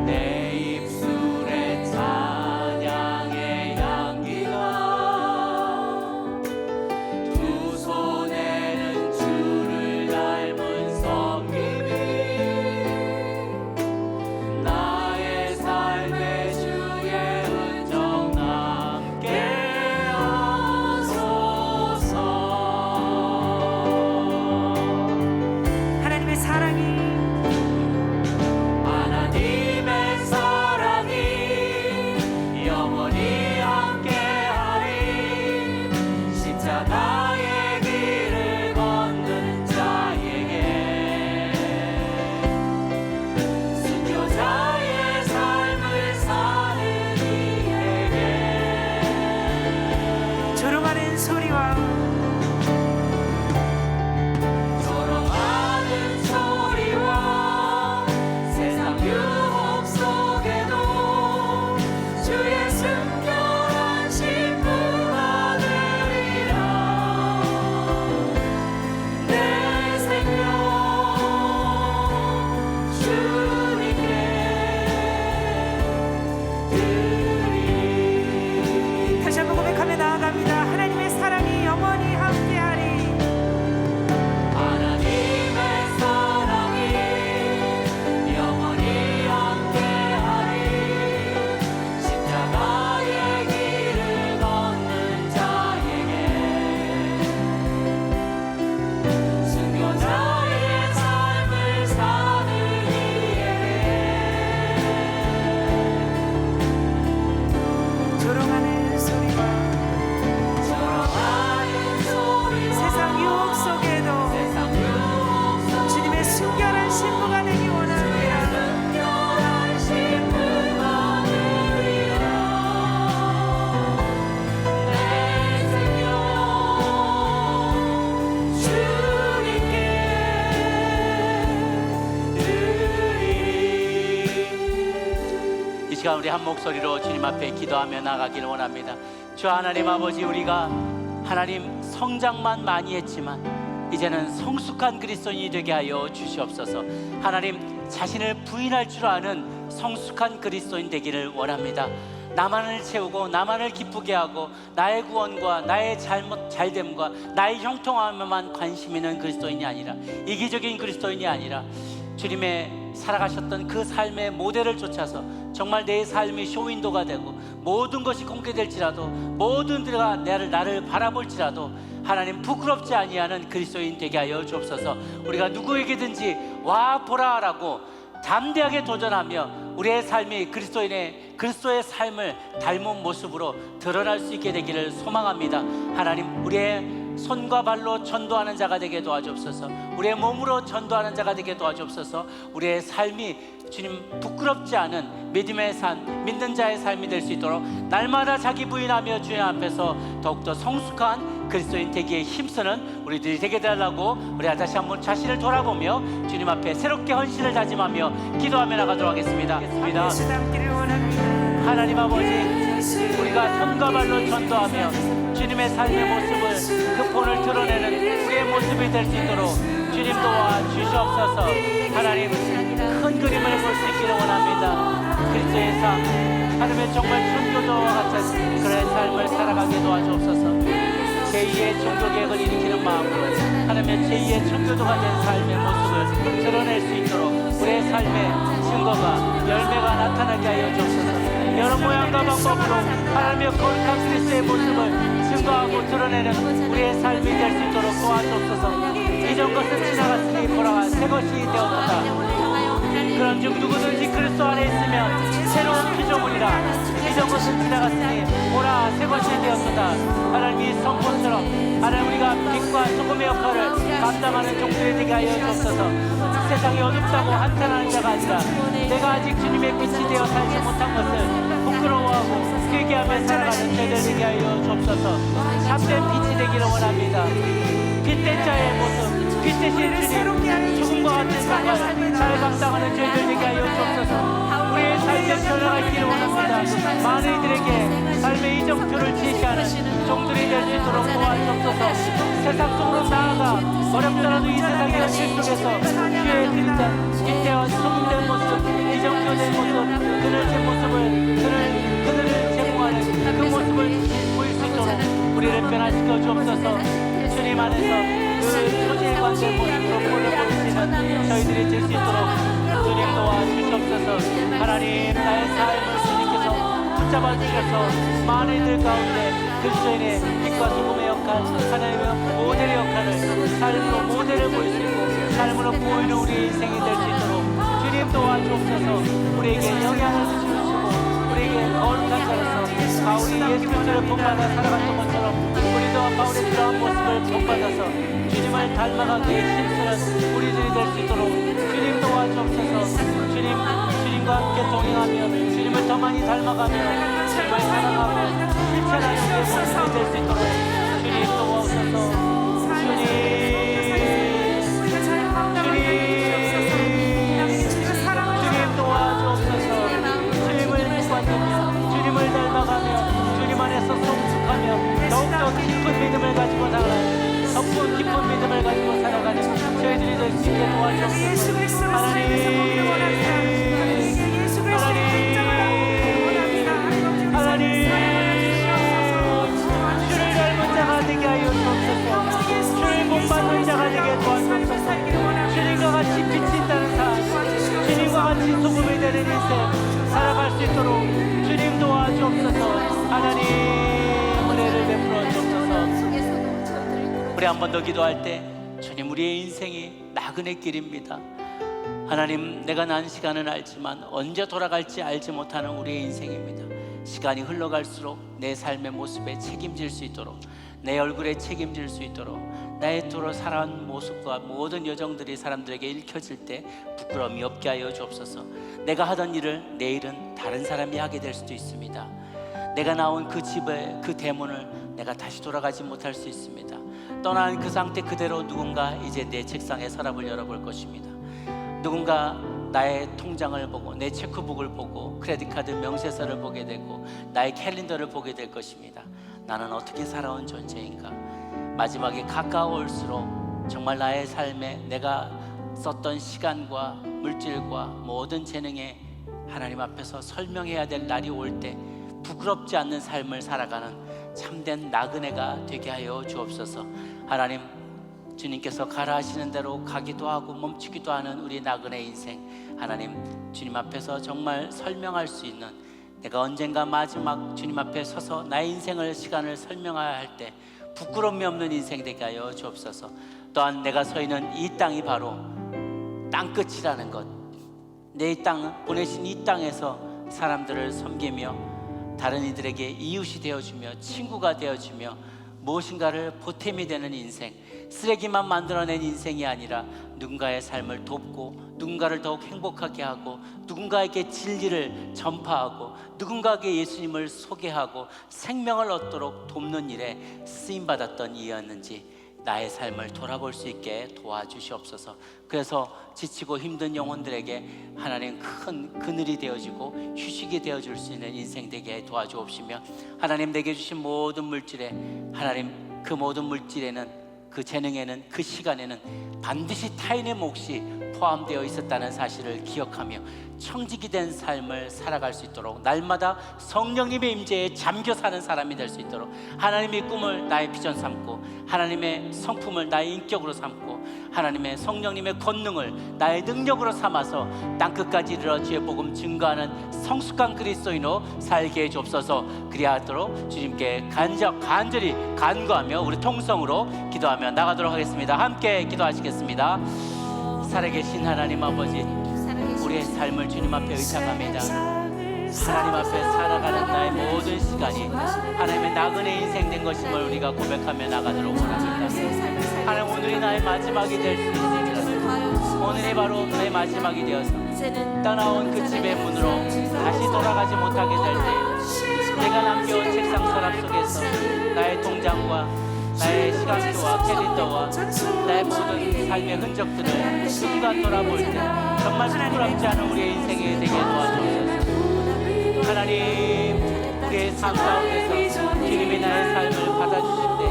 내 입술에 찬양의 향기가, 두 손에는 주를 닮은 섬김이, 나의 삶의 주의 흔적 남게 하소서. 하나님의 사랑이, 하나님의 사랑이 영원히 함께하리. 십자가의 길을 걷는 자에게, 순교자의 삶을 사는 이에게, 조롱하는 소리와 조롱하는 소리와 세상 유혹 속에도 주의 순결한 신부가 되리라. 내 생명 주님께 드리리. 다시 한번 고백하며 나아갑니다. 하나님의 사랑이 영원히 시간 우리 한 목소리로 주님 앞에 기도하며 나가기를 원합니다. 주 하나님 아버지, 우리가 하나님 성장만 많이 했지만 이제는 성숙한 그리스도인이 되게 하여 주시옵소서. 하나님, 자신을 부인할 줄 아는 성숙한 그리스도인 되기를 원합니다. 나만을 채우고 나만을 기쁘게 하고 나의 구원과 나의 잘됨과 나의 형통함에만 관심 있는 그리스도인이 아니라, 이기적인 그리스도인이 아니라 주님의 살아가셨던 그 삶의 모델을 쫓아서 정말 내 삶이 쇼윈도가 되고 모든 것이 공개될지라도, 모든 데가 나를 바라볼지라도 하나님 부끄럽지 아니하는 그리스도인 되게 하여 주옵소서. 우리가 누구에게든지 와 보라라고 담대하게 도전하며 우리의 삶이 그리스도의 삶을 닮은 모습으로 드러날 수 있게 되기를 소망합니다. 하나님, 우리의 손과 발로 전도하는 자가 되게 도와주옵소서. 우리의 몸으로 전도하는 자가 되게 도와주옵소서. 우리의 삶이 주님 부끄럽지 않은 믿음의 삶, 믿는 자의 삶이 될 수 있도록 날마다 자기 부인하며 주님 앞에서 더욱더 성숙한 그리스도인 되기에 힘쓰는 우리들이 되게 되라고, 우리 다시 한번 자신을 돌아보며 주님 앞에 새롭게 헌신을 다짐하며 기도하며 나가도록 하겠습니다. 예수 닮기를 원합니다. 하나님 아버지, 우리가 손과 발로 전도하며 주님의 삶의 모습을, 그 본을 드러내는 우리의 모습이 될 수 있도록 주님 도와 주시옵소서. 하나님, 큰 그림을 볼 수 있기를 원합니다. 그리스도의 삶, 하나님의 정말 순교도와 같은 그런 삶을 살아가게 도와주옵소서. 제2의 종교개혁을 일으키는 마음으로 하나님의 제2의 청교도가 된 삶의 모습을 드러낼 수 있도록 우리의 삶의 증거가, 열매가 나타나게 하여 주옵소서. 여러 모양과 방법으로 하나님의 거룩한 그리스도의 모습을 증거하고 드러내는 우리의 삶이 될 수 있도록 도와주옵소서. 이전 것은 지나갔으니 보라 새 것이 되었도다. 그런즉 누구든지 그리스도 안에 있으면 새로운 피조물이라. 이전 것은 지나갔으니 보라 새 것이 되었도다. 하나님이 성본처럼 하나님, 우리가 빛과 소금의 역할을 감당하는 종들이 되게 하여 주옵소서. 세상이 어둡다고 한탄하는 자가 아니라 내가 아직 주님의 빛이 되어 살지 못한 것을 부끄러워하고 회개하며 살아가는 저희들 되게 하여 주옵소서. 참된 빛이 되기를 원합니다. 빛된 자의 모습, 빛 대신 주님, 죽음과 같은 생활 잘 감당하는 저희들 되게 하여 주옵소서. 우리의 삶의 변화가 있기를 원합니다. 많은 이들에게 삶의 이정표를 제시하는 종들이 될 수 있도록 도와주옵소서. 세상 속으로 나아가 어렵더라도 이 세상의 현실 속에서 주의 빛대와 소금된 모습, 이정표된 모습, 그들의 모습을, 그들을 제공하는 그 모습을 보일 수 있도록 우리를 변화시켜 주옵소서. 주님 안에서 그 소재의 관계 모습으로 본을 보이시는 저희들이 될 수 있도록 주님 도와주시옵소서. 하나님, 나의 삶을 주님께서 붙잡아 주셔서 많은 이들 가운데 그리스도인의 빛과 소금의 역할, 하나님의 모델의 역할을 삶으로 모델을 보일 수 있고 삶으로 보이는 우리 인생이 될 수 있도록 주님 도와주옵소서. 우리에게 영향을 주시고 우리에게 거룩한 자로서 바울이 예수 그리스도를 본받아 살아갔던 것처럼 우리도 바울의 그러한 모습을 본받아서 주님을 닮아가기에 힘쓰는 우리들이 될 수 있도록 주님 도와주옵소서. 주님과 함께 동행하며 주님을 더 많이 닮아가며 주님을 사랑하며 실천하는 우리의 모습이 될 수 있도록 주님 도와주옵소서. 주님 도와주옵소서. 주님을 믿고 주님을 닮아가며 주님 안에서 성숙하며 더욱더 깊은 믿음을 가지고 살아가는, 더욱 깊은 믿음을 가지고 살아가는 저희들이 될 수 있게 도와주옵소서. 하나님, 주를 닮은 자가 되게 하여 주옵소서. 주를 본받는 자가 되게 도와주옵소서. 주님과 같이 빛이 있다는 삶, 주님과 같이 소금이 되는 인생 살아갈 수 있도록 주님 도와주옵소서. 하나님, 은혜를 베풀어 주옵소서. 우리 한 번 더 기도할 때, 주님, 우리의 인생이 나그네 길입니다. 하나님, 내가 난 시간은 알지만 언제 돌아갈지 알지 못하는 우리의 인생입니다. 시간이 흘러갈수록 내 삶의 모습에 책임질 수 있도록, 내 얼굴에 책임질 수 있도록, 나의 도로 살아온 모습과 모든 여정들이 사람들에게 읽혀질 때 부끄러움이 없게 하여 주옵소서. 내가 하던 일을 내일은 다른 사람이 하게 될 수도 있습니다. 내가 나온 그 집의 그 대문을 내가 다시 돌아가지 못할 수 있습니다. 떠난 그 상태 그대로 누군가 이제 내 책상에 서랍을 열어볼 것입니다. 누군가 나의 통장을 보고 내 체크북을 보고 크레딧 카드 명세서를 보게 되고 나의 캘린더를 보게 될 것입니다. 나는 어떻게 살아온 존재인가? 마지막에 가까울수록 정말 나의 삶에 내가 썼던 시간과 물질과 모든 재능에 하나님 앞에서 설명해야 될 날이 올 때 부끄럽지 않는 삶을 살아가는 참된 나그네가 되게 하여 주옵소서. 하나님, 주님께서 가라 하시는 대로 가기도 하고 멈추기도 하는 우리 나그네 인생, 하나님 주님 앞에서 정말 설명할 수 있는, 내가 언젠가 마지막 주님 앞에 서서 나의 인생을 시간을 설명해야 할 때 부끄러움이 없는 인생 되게 하여 주옵소서. 또한 내가 서 있는 이 땅이 바로 땅끝이라는 것, 내 땅 보내신 이 땅에서 사람들을 섬기며 다른 이들에게 이웃이 되어주며 친구가 되어주며 무엇인가를 보탬이 되는 인생, 쓰레기만 만들어낸 인생이 아니라 누군가의 삶을 돕고 누군가를 더욱 행복하게 하고 누군가에게 진리를 전파하고 누군가에게 예수님을 소개하고 생명을 얻도록 돕는 일에 쓰임받았던 이였는지 나의 삶을 돌아볼 수 있게 도와주시옵소서. 그래서 지치고 힘든 영혼들에게 하나님 큰 그늘이 되어주고 휴식이 되어줄 수 있는 인생 되게 도와주옵시며, 하나님 내게 주신 모든 물질에, 하나님 그 모든 물질에는, 그 재능에는, 그 시간에는 반드시 타인의 몫이 포함되어 있었다는 사실을 기억하며 청직이 된 삶을 살아갈 수 있도록, 날마다 성령님의 임재에 잠겨 사는 사람이 될 수 있도록 하나님의 꿈을 나의 비전 삼고 하나님의 성품을 나의 인격으로 삼고 하나님의 성령님의 권능을 나의 능력으로 삼아서 땅끝까지 이르러 주의 복음 증거하는 성숙한 그리스도인으로 살게 해주옵소서. 그리하도록 주님께 간절히 간구하며 우리 통성으로 기도하며 나가도록 하겠습니다. 함께 기도하시겠습니다. 살아계신 하나님 아버지, 우리의 삶을 주님 앞에 의탁합니다. 하나님 앞에 살아가는 나의 모든 시간이 하나님의 나그네 인생 된 것임을 우리가 고백하며 나가도록 원합니다. 하나님, 오늘이 나의 마지막이 될 수 있을지라도 오늘이 바로 나의 마지막이 되어서 떠나온 그 집의 문으로 다시 돌아가지 못하게 될 때 내가 남겨온 책상 서랍 속에서 나의 통장과 나의 시간표와 캘린더와 나의 모든 삶의 흔적들을 순간 돌아볼 때 정말 부끄럽지 않은 우리의 인생이 되게 도와주옵소서. 하나님, 우리의 삶 가운데서 주님이 나의 삶을 받아주실 때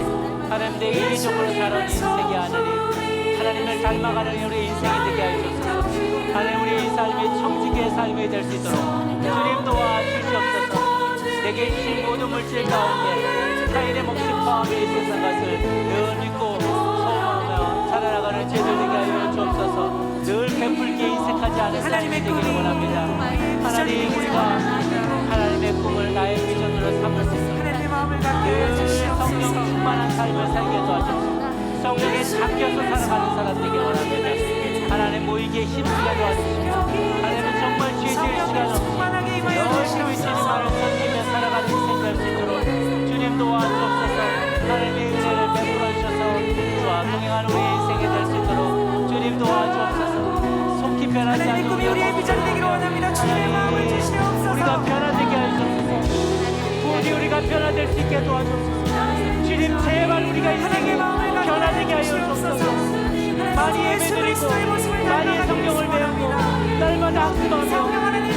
하나님 내 이기적으로 살아온 인생이 아니니 하나님을 닮아가는 우리의 인생이 되게 하셔서 하나님 우리의 삶이 청지기의 삶이 될 수 있도록 주님 도와주시옵소서. 내게 주신 모든 물질 가운데 타인의 몫이 포함되어 있었던 것을 늘 믿고 소망하며 살아나가는 죄들 되게 하여 주옵소서. 늘 베풀기에 인색하지 않은 삶이 되기를 원합니다. 하나님, 우리가 하나님의 꿈을 나의 비전으로 삼을 수 있도록 늘 성령 충만한 삶을 살게 도와주옵소서. 성령에 잠겨서 살아가는 사람 되기를 원합니다. 하나님, 모이기에 힘쓰게 도와주시고 하나님은 정말 주의 시간 없이 열심히 주님만을 섬기며 살아가는 인생 될 수 있도록 주님 도와주옵소서. 하나님의 은혜를 베풀어 주셔서 주와 동행하는 우리의 인생이 될 수 있도록 주님 도와주옵소서. 속히 변하지 않는 우리의 비전이 되기를 원합니다. 주님의 마음을 주시옵소서. 우리가 변화되게 하옵소서. 부디 우리가 변화될 수 있게 도와주옵소서. 주님, 제발 우리가 인생에 변화되게 하여 주옵소서. 많이 예배드리고 많이 성경을 배우고 날마다 학습하며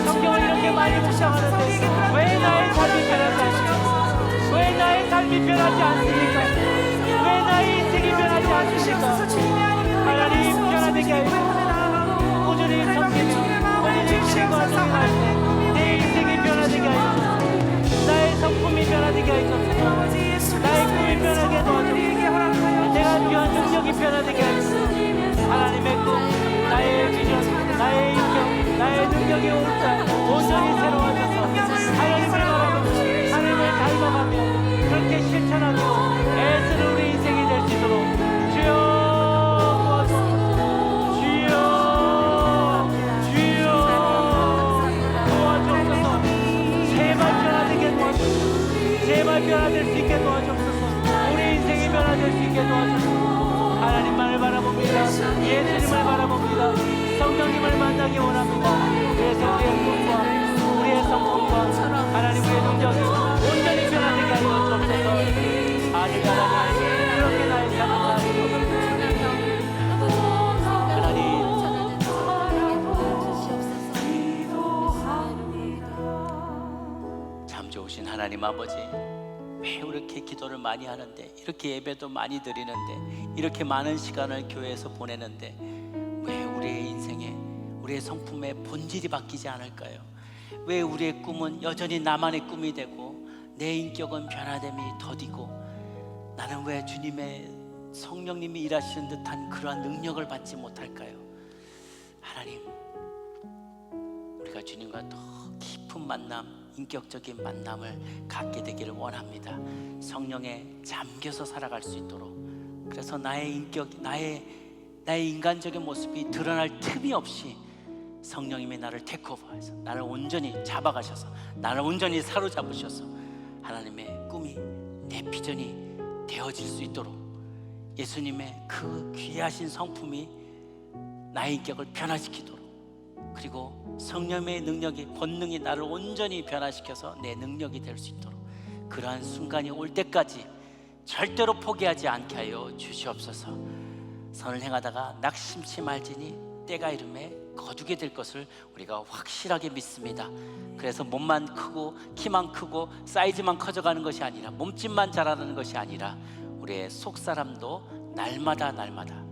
성경을 이렇게 많이 묵상하는데 왜 나의 삶이 변하지 않습니까? 왜 나의 삶이 변하지 않습니까? 왜 나의 인생이 변하지 않습니까? 하나님, 변화되게 하여 주옵소서. 꾸준히 섬기며 꾸준히 주님과 동행할 때 내 인생이 변화되게 하여 주옵소서. 나의 성품이 변화되게 하여 주옵소서. 나의 꿈이 변하게 도와주옵소서. 내가 필요한 능력이 변화되게 하여 주옵소서. 하나님의 꿈, 나의 비전, 나의 인격, 나의 능력이 온전히 새로워져서 하나님을 바라보며 하나님을 닮아가며 그렇게 실천하며 애쓰는 우리 인생이 될 수 있도록 주여 도와주옵소서. 주여 도와주옵소서. 제발 변화되게 도와주옵소서. 제발 변화될 수 있게 도와주옵소서. 우리 인생이 변화될 수 있게 도와주옵소서. 하나님만을 바라봅니다. 예수님을 바라봅니다. 성령님을 만나기 원합니다. 그래서 우리의 꿈과 우리의 성품과 하나님의 능력이 온전히 변화되게 하여 주옵소서. 아들 하나님, 그렇게 나의 삶을 살고 하나님, 하나님 아버지, 왜 이렇게 기도를 많이 하는데, 이렇게 예배도 많이 드리는데, 이렇게 많은 시간을 교회에서 보내는데 왜 우리의 인생에, 우리의 성품의 본질이 바뀌지 않을까요? 왜 우리의 꿈은 여전히 나만의 꿈이 되고 내 인격은 변화됨이 더디고 나는 왜 주님의 성령님이 일하시는 듯한 그러한 능력을 받지 못할까요? 하나님, 우리가 주님과 더 깊은 만남, 인격적인 만남을 갖게 되기를 원합니다. 성령에 잠겨서 살아갈 수 있도록. 그래서 나의 인격, 나의 인간적인 모습이 드러날 틈이 없이 성령님이 나를 테이크오버해서 나를 온전히 잡아가셔서 나를 온전히 사로잡으셔서 하나님의 꿈이, 내 비전이 되어질 수 있도록 예수님의 그 귀하신 성품이 나의 인격을 변화시키도록, 그리고 성령의 능력이, 권능이 나를 온전히 변화시켜서 내 능력이 될 수 있도록, 그러한 순간이 올 때까지 절대로 포기하지 않게 하여 주시옵소서. 선을 행하다가 낙심치 말지니 때가 이름에 거두게 될 것을 우리가 확실하게 믿습니다. 그래서 몸만 크고 키만 크고 사이즈만 커져가는 것이 아니라, 몸집만 자라는 것이 아니라 우리의 속사람도 날마다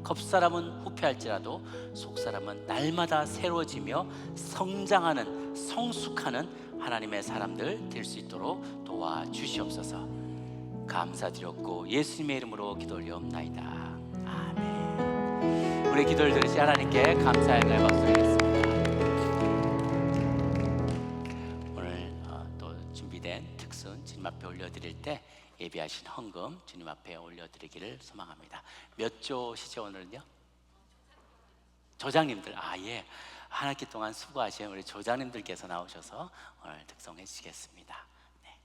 겉사람은 후패할지라도 속사람은 날마다 새로워지며 성장하는, 성숙하는 하나님의 사람들 될 수 있도록 도와주시옵소서. 감사드렸고 예수님의 이름으로 기도 올려옵나이다. 아멘. 우리 기도를 들으신 하나님께 감사의 박수 드리겠습니다. 오늘 또 준비된 특순 주님 앞에 올려드릴 때 예비하신 헌금 주님 앞에 올려드리기를 소망합니다. 몇 조시죠 오늘은요? 조장님들, 예, 한 학기 동안 수고하신 우리 조장님들께서 나오셔서 오늘 특송해 주시겠습니다. 네.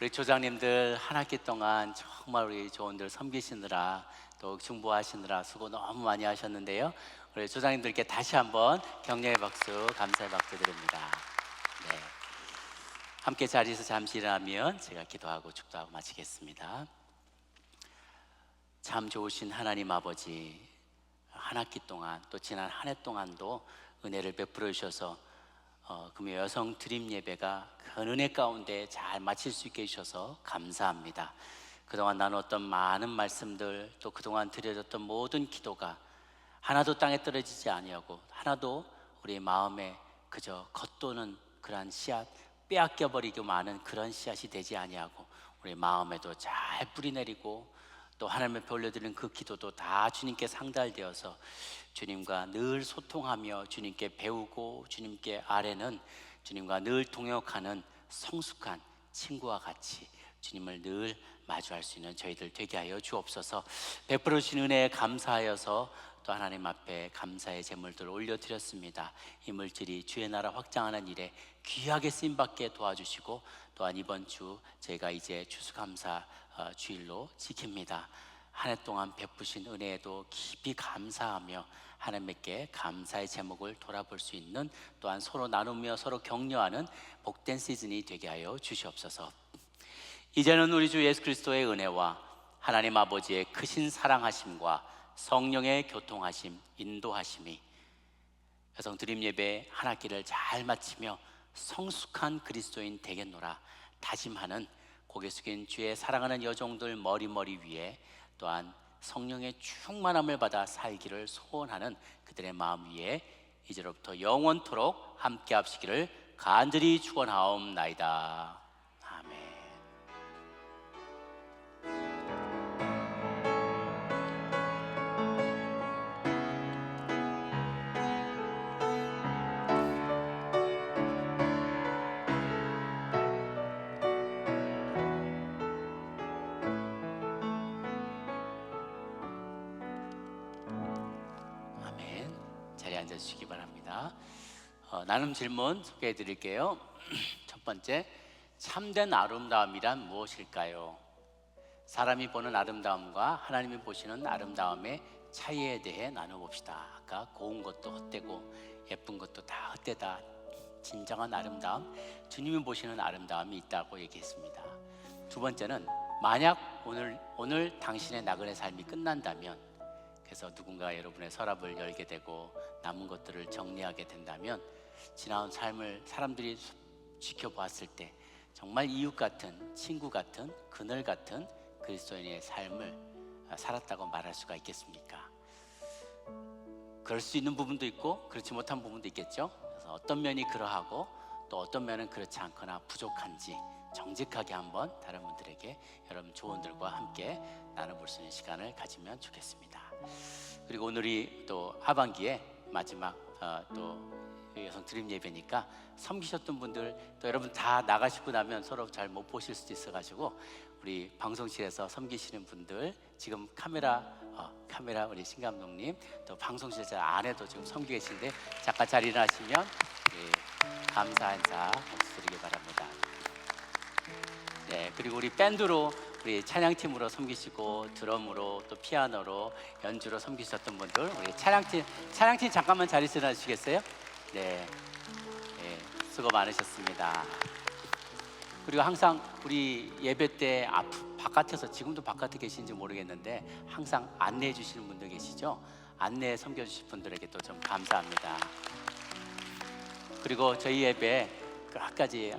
우리 조장님들 한 학기 동안 정말 우리 조원들 섬기시느라 또 중보하시느라 수고 너무 많이 하셨는데요. 우리 조장님들께 다시 한번 격려의 박수, 감사의 박수 드립니다. 네. 함께 자리에서 잠시 일어나면 제가 기도하고 축도하고 마치겠습니다. 참 좋으신 하나님 아버지, 한 학기 동안 또 지난 한 해 동안도 은혜를 베풀어 주셔서 금요 여성 드림 예배가 그 은혜 가운데 잘 마칠 수 있게 해주셔서 감사합니다. 그동안 나눴던 많은 말씀들, 또 그동안 드려졌던 모든 기도가 하나도 땅에 떨어지지 아니하고 하나도 우리 마음에 그저 겉도는 그러한 씨앗, 빼앗겨버리고 마는 그런 씨앗이 되지 아니하고 우리 마음에도 잘 뿌리내리고 또 하나님 앞에 올려드리는 그 기도도 다 주님께 상달되어서 주님과 늘 소통하며 주님께 배우고 주님께 아뢰는 주님과 늘 동역하는 성숙한 친구와 같이 주님을 늘 마주할 수 있는 저희들 되게 하여 주옵소서. 베풀어 주신 은혜에 감사하여서 또 하나님 앞에 감사의 제물들을 올려드렸습니다. 이 물질이 주의 나라 확장하는 일에 귀하게 쓰임받게 도와주시고 또한 이번 주 저희가 이제 추수감사 주일로 지킵니다. 한 해 동안 베푸신 은혜에도 깊이 감사하며 하나님께 감사의 제목을 돌아볼 수 있는 또한 서로 나누며 서로 격려하는 복된 시즌이 되게 하여 주시옵소서. 이제는 우리 주 예수 그리스도의 은혜와 하나님 아버지의 크신 사랑하심과 성령의 교통하심, 인도하심이 여성 드림 예배 한 학기를 잘 마치며 성숙한 그리스도인 되겠노라 다짐하는 고개 숙인 주의 사랑하는 여종들 머리 위에 또한 성령의 충만함을 받아 살기를 소원하는 그들의 마음 위에 이제로부터 영원토록 함께 합시기를 간절히 축원하옵나이다. 아멘. 자리에 앉아주시기 바랍니다. 나눔 질문 소개해 드릴게요. 첫 번째, 참된 아름다움이란 무엇일까요? 사람이 보는 아름다움과 하나님이 보시는 아름다움의 차이에 대해 나눠봅시다. 아까 고운 것도 헛되고 예쁜 것도 다 헛되다. 진정한 아름다움, 주님이 보시는 아름다움이 있다고 얘기했습니다. 두 번째는 만약 오늘 당신의 나그네 삶이 끝난다면, 그래서 누군가 여러분의 서랍을 열게 되고 남은 것들을 정리하게 된다면 지나온 삶을 사람들이 지켜보았을 때 정말 이웃 같은, 친구 같은, 그늘 같은 그리스도인의 삶을 살았다고 말할 수가 있겠습니까? 그럴 수 있는 부분도 있고 그렇지 못한 부분도 있겠죠. 그래서 어떤 면이 그러하고 또 어떤 면은 그렇지 않거나 부족한지 정직하게 한번 다른 분들에게 여러분 조언들과 함께 나눠볼 수 있는 시간을 가지면 좋겠습니다. 그리고 오늘이 또 하반기에 마지막 또 여성 드림 예배니까 섬기셨던 분들 또 여러분 다 나가시고 나면 서로 잘 못 보실 수도 있어가지고 우리 방송실에서 섬기시는 분들 지금 카메라 우리 신 감독님 또 방송실 안에도 지금 섬기고 계신데 잠깐 자리 일어나시면 감사 인사 드리기 바랍니다. 네, 그리고 우리 밴드로 우리 찬양팀으로 섬기시고 드럼으로 또 피아노로 연주로 섬기셨던 분들 우리 찬양팀 잠깐만 자리에서 일어나주시겠어요? 네, 수고 많으셨습니다. 그리고 항상 우리 예배 때 바깥에서 지금도 바깥에 계신지 모르겠는데 항상 안내해 주시는 분들 계시죠? 안내 섬겨주실 분들에게 또 좀 감사합니다. 그리고 저희 예배 끝까지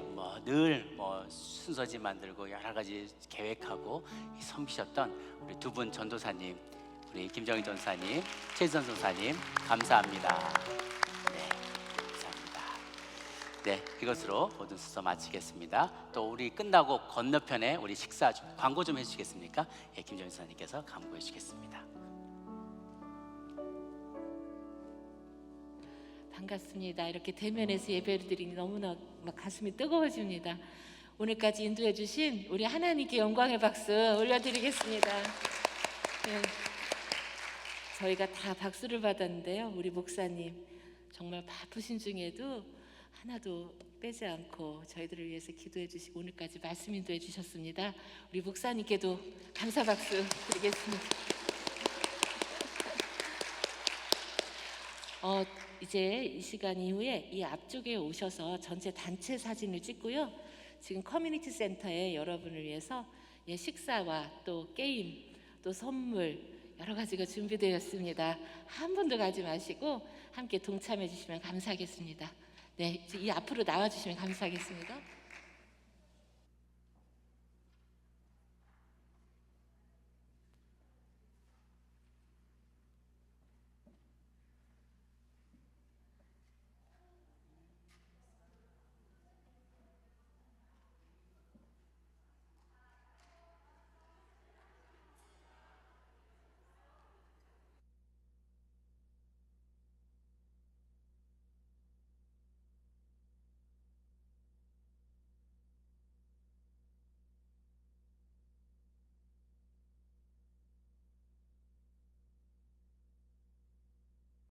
늘 순서지 만들고 여러 가지 계획하고 섬기셨던 우리 두 분 전도사님, 우리 김정희 전사님, 최선 전사님 감사합니다. 네, 감사합니다. 네, 이것으로 모든 순서 마치겠습니다. 또 우리 끝나고 건너편에 우리 식사 광고 좀 해주시겠습니까? 예, 김정희 전사님께서 광고해 주시겠습니다. 반갑습니다. 이렇게 대면에서 예배를 드리니 너무나 막 가슴이 뜨거워집니다. 오늘까지 인도해 주신 우리 하나님께 영광의 박수 올려드리겠습니다. 네, 저희가 다 박수를 받았는데요. 우리 목사님 정말 바쁘신 중에도 하나도 빼지 않고 저희들을 위해서 기도해 주시고 오늘까지 말씀 인도해 주셨습니다. 우리 목사님께도 감사 박수 드리겠습니다. 이제 이 시간 이후에 이 앞쪽에 오셔서 전체 단체 사진을 찍고요. 지금 커뮤니티 센터에 여러분을 위해서 식사와 또 게임, 또 선물 여러 가지가 준비되었습니다. 한 번도 가지 마시고 함께 동참해 주시면 감사하겠습니다. 네, 이제 이 앞으로 나와 주시면 감사하겠습니다.